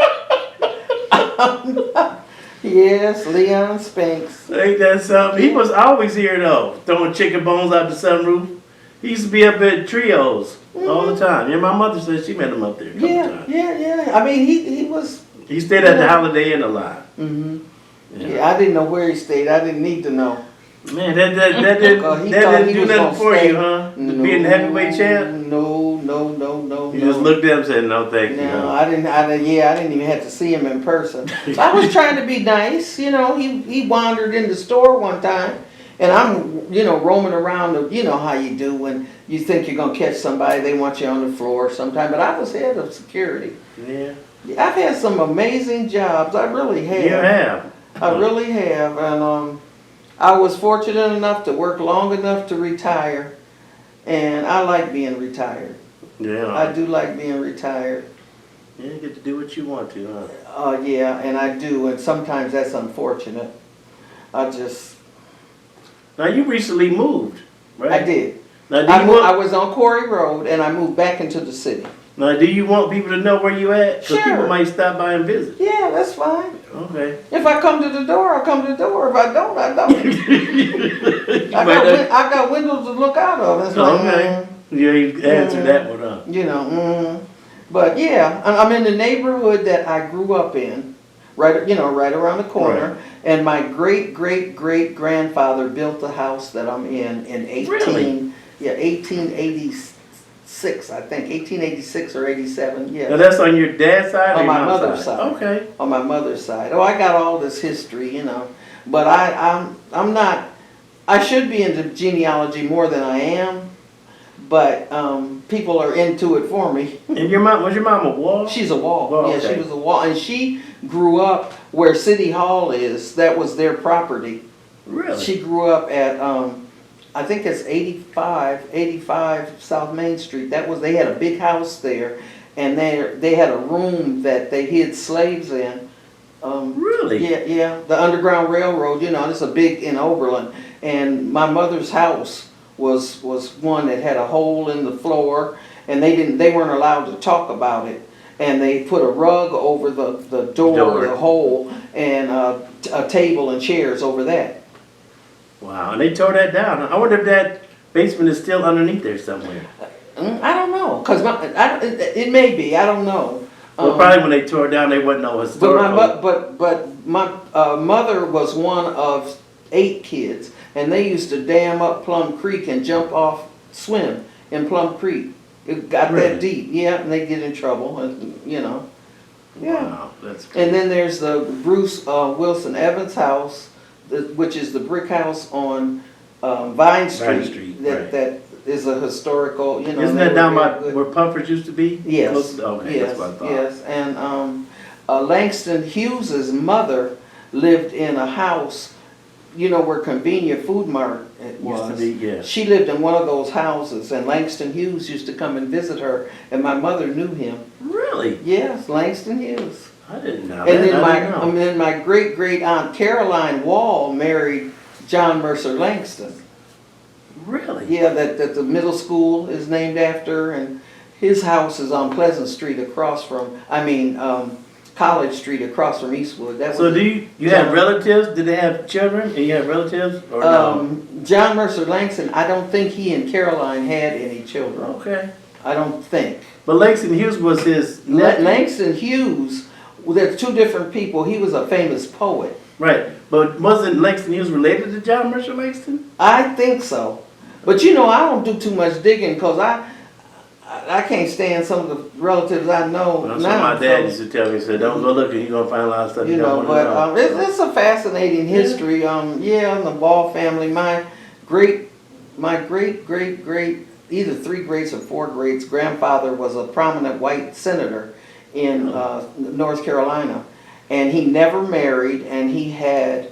Yes, Leon Spinks. Ain't that something? He was always here though, throwing chicken bones out the sunroof. He used to be up at Trios all the time. Yeah, my mother said she met him up there a couple times. Yeah. I mean, he was. He stayed at the Holiday Inn a lot. Mm-hmm. Yeah, I didn't know where he stayed. I didn't need to know. Man, that didn't He thought he do was nothing gonna for stay. you, huh? Being the heavyweight champ? No. You just looked at him and said, no, thank you. No, I didn't even have to see him in person. I was trying to be nice, he wandered in the store one time, and I'm, roaming around, how you do when you think you're gonna catch somebody, they want you on the floor sometime, but I was head of security. Yeah. I've had some amazing jobs, I really have. You have. I really have, and I was fortunate enough to work long enough to retire, and I like being retired. Yeah. I do like being retired. Yeah, you get to do what you want to, huh? Yeah, and I do, and sometimes that's unfortunate. Now, you recently moved, right? I did. Now, I was on Quarry Road, and I moved back into the city. Now, do you want people to know where you at? Because Sure. people might stop by and visit. Yeah, that's fine. Okay. If I come to the door, I come to the door. If I don't, I don't. I got windows to look out of. It's like, Okay. Yeah, you answer that one, huh? But yeah, I'm in the neighborhood that I grew up in, right around the corner. Right. And my great grandfather built the house that I'm in Really? 1886, I think, 1886 or 87. Yeah. Now, that's on your dad's side or On your my mom's mother's side. Okay. On my mother's side. Oh, I got all this history, But I'm not. I should be into genealogy more than I am. But people are into it for me. And was your mom a wall? She's a wall. Oh, Yeah, okay. she was a wall, and she grew up where City Hall is. That was their property. Really? She grew up at I think it's 85 South Main Street. They had a big house there, and they had a room that they hid slaves in. Really? Yeah. The Underground Railroad. It's a big in Oberlin, and my mother's house was one that had a hole in the floor, and they weren't allowed to talk about it, and they put a rug over the door, the hole, and a table and chairs over that. Wow, and they tore that down. I wonder if that basement is still underneath there somewhere. I don't know, cause it may be. I don't know. Well, probably when they tore it down, they wasn't no historical. But my mother was one of 8 kids, and they used to dam up Plum Creek and swim in Plum Creek. It got Really? that deep, yeah, and they get in trouble, Yeah. Wow, that's cool. And then there's the Bruce Wilson Evans house, which is the brick house on Vine Street. Right. That is a historical, Isn't that down by where Puffers used to be? Yes. Okay, Yes, that's what I thought. yes, and Langston Hughes's mother lived in a house, where Convenient Food Mart It Used was. to be, yeah. She lived in one of those houses, and Langston Hughes used to come and visit her, and my mother knew him. Really? Yes, Langston Hughes. I didn't know And then that. I didn't know. and then my great great aunt Caroline Wall married John Mercer Langston. Really? Yeah, that the middle school is named after, and his house is on Pleasant Street across from, College Street across from Eastwood. That So was do you have relatives? Did they have children? And you have relatives or no? John Mercer Langston, I don't think he and Caroline had any children. Okay. I don't think. But Langston Hughes was his nephew. Langston Hughes, well, there's two different people. He was a famous poet. Right. But wasn't Langston Hughes related to John Mercer Langston? I think so. But you know, I don't do too much digging because I can't stand some of the relatives I know Well, now. my dad used to tell me, he said, don't go looking, you're going to find a lot of stuff you You don't know, want to know. but it's a fascinating history. Yeah, in the Ball family, my great, either three greats or four greats grandfather was a prominent white senator in North Carolina, and he never married, and he had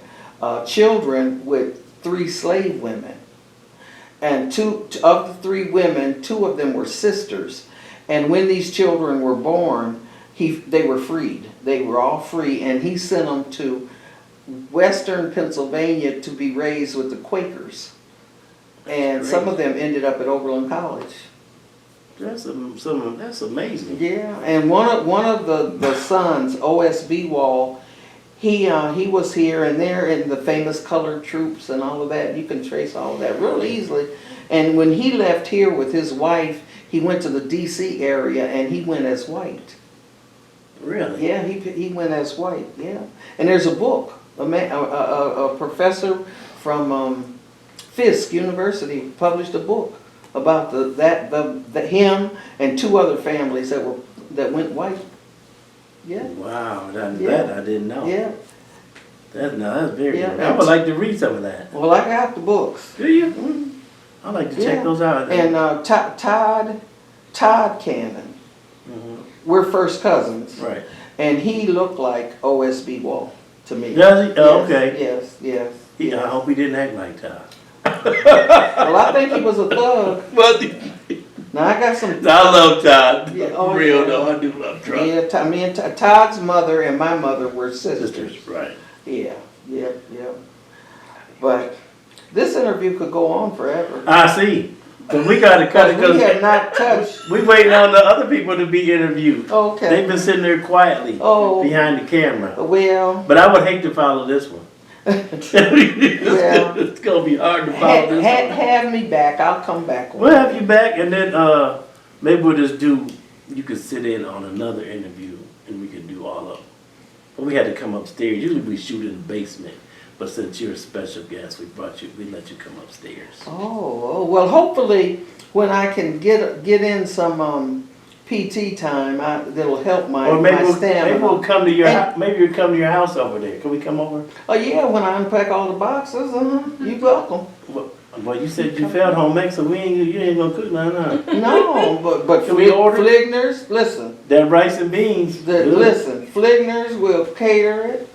children with 3 slave women. And two of the 3 women, 2 of them were sisters. And when these children were born, they were freed. They were all free, and he sent them to Western Pennsylvania to be raised with the Quakers. And some of them ended up at Oberlin College. That's amazing. Yeah, and one of the sons, O.S.B. Wall, he was here, and they're in the famous colored troops and all of that. You can trace all of that real easily. And when he left here with his wife, he went to the D.C. area, and he went as white. Really? Yeah, he went as white. Yeah, and there's a book. A professor from Fisk University published a book about him and 2 other families that went white. Yeah. Wow, that I didn't know. Yeah. That's very Yeah. good. I would like to read some of that. Well, I got the books. Do you? I'd like to check those out. And Todd Cannon. We're first cousins. Right. And he looked like O.S.B. Wall to me. Does he? Oh, okay. Yes. I hope he didn't act like Todd. Well, I think he was a thug. Now I got some. I love Todd. Yeah, Real though, I do love Todd. Yeah, me and Todd's mother and my mother were sisters. Sisters, right. Yeah. But this interview could go on forever. I see. But we got to cut it We have because not touched. we waiting on the other people to be interviewed. Okay. They've been sitting there quietly behind the camera. Well. But I would hate to follow this one. Well, it's gonna be hard to follow this one. have me back. I'll come back. We'll have you back, and then maybe we'll just do. You could sit in on another interview, and we can do all of them. But we had to come upstairs. Usually we shoot in the basement, but since you're a special guest, we let you come upstairs. Oh, well, hopefully when I can get in some PT time, that'll help my stamina. Maybe we'll come to your maybe you'll come to your house over there. Can we come over? Oh yeah, when I unpack all the boxes, you're welcome. Well, you said you felt homemade, so you ain't gonna cook nothing, huh? No, but Can we order? Fligners, listen. That rice and beans. Listen, Fligners will cater it.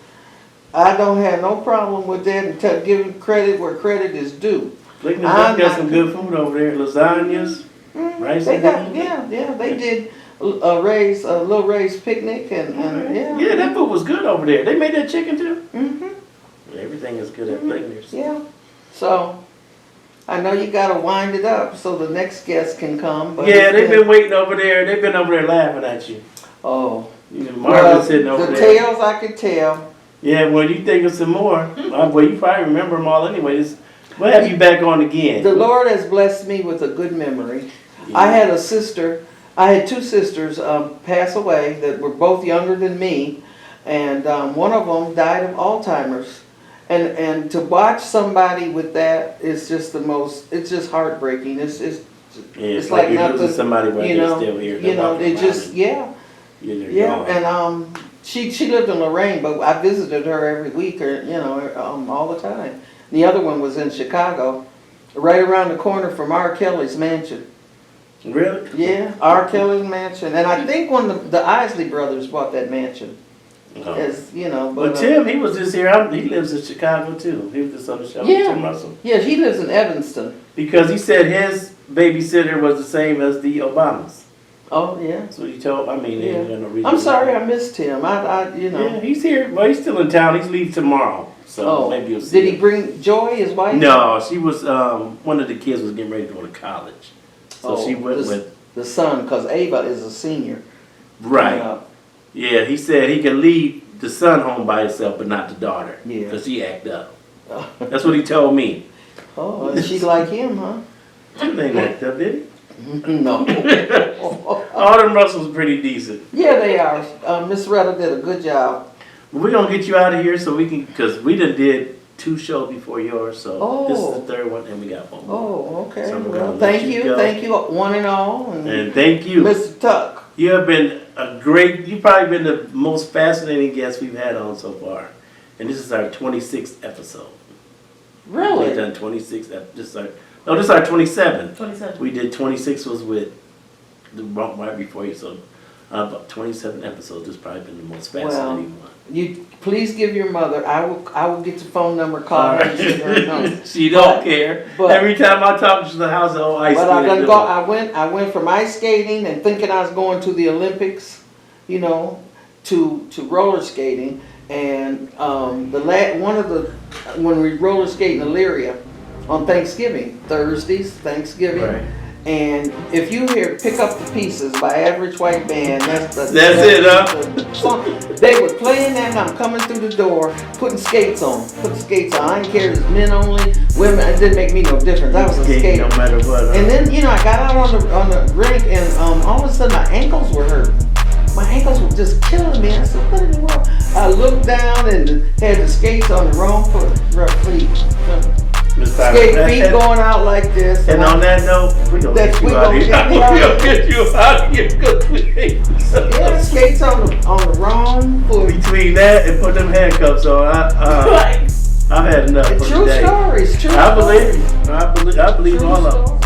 I don't have no problem with that, and giving credit where credit is due. Fligners got some good food over there. Lasagnas, rice and beans. Yeah, they did a little raised picnic and yeah. Yeah, that food was good over there. They made that chicken too. Mm-hmm. Everything is good at Fligners. Yeah. So I know you got to wind it up so the next guest can come. But yeah, they've been waiting over there. They've been over there laughing at you. Oh. Marvin's sitting over there. The tales I could tell. Yeah, well, you think of some more. Well, you probably remember them all anyway. We'll have you back on again. The Lord has blessed me with a good memory. Yeah. I had 2 sisters pass away that were both younger than me, and one of them died of Alzheimer's. And to watch somebody with that is just it's just heartbreaking. It's like you're nothing. losing somebody while they're still here. They just and she lived in Lorraine, but I visited her every week or all the time. The other one was in Chicago, right around the corner from R. Kelly's mansion. Really? Yeah, R. Kelly's mansion, and I think when the Isley brothers bought that mansion. No. as you know. But But Tim, he was just here. He lives in Chicago too. He was just on the show. Yeah. Tim Russell. yeah, he lives in Evanston. Because he said his babysitter was the same as the Obamas. Oh yeah. That's what he told. I mean, Yeah. ain't got no reason. I'm sorry, I missed him. I you know. Yeah, he's here. Well, he's still in town. He's leaving tomorrow. So Oh, maybe you'll see did he him. bring Joy, his wife? No, she was, one of the kids was getting ready to go to college. So Oh, she went this- with, The son, because Ava is a senior. right. coming up. Yeah, he said he could leave the son home by himself, but not the daughter. Yeah. Because she act up. That's what he told me. Oh, and she's like him, huh? Tim ain't act up, did No. he? All them Russells pretty decent. Yeah, they are. Miss Retta did a good job. We're gonna get you out of here so we can, because we done did 2 shows before yours, so this is Oh. the 3rd one, and we got one more. Oh, okay. So we're Well, gonna thank let you you, go. thank you, one and all, and And thank you. Mr. Tuck. You have been a great, you've probably been the most fascinating guest we've had on so far. And this is our 26th episode. We've Really? done 26, this is our 27th. 27. We did 26 was with the right before you, so about 27 episodes. This has probably been the most fascinating one. You please give your mother. I will get your phone number, call her, and give her a number. She don't But- care. but- Every time I talk to the house, oh, ice But I skating. done go. I went from ice skating and thinking I was going to the Olympics, you know, to roller skating. And when we roller skate in Elyria on Thanksgiving, Thanksgiving. Right. And if you hear "Pick Up the Pieces" by Average White Band, that's it, huh? the song. They were playing that, and I'm coming through the door, putting skates on. I didn't care if it was men only, women. It didn't make me no difference. I was a Skating skater. no matter what. Huh? And then, you know, I got out on the rink, and all of a sudden my ankles were hurt. My ankles were just killing me. I said, what in the world? I looked down and had the skates on the wrong feet. Miss Tyler, Skate that- feet that- going out like this. And on that note, we're gonna That get you we out of gonna here. get me We're out gonna of get you out of here because we ain't. Yeah, skates on the wrong foot. Between that and put them handcuffs on, Like, I've had enough for True today. stories, true I believe stories. you. I believe True all of them. stories.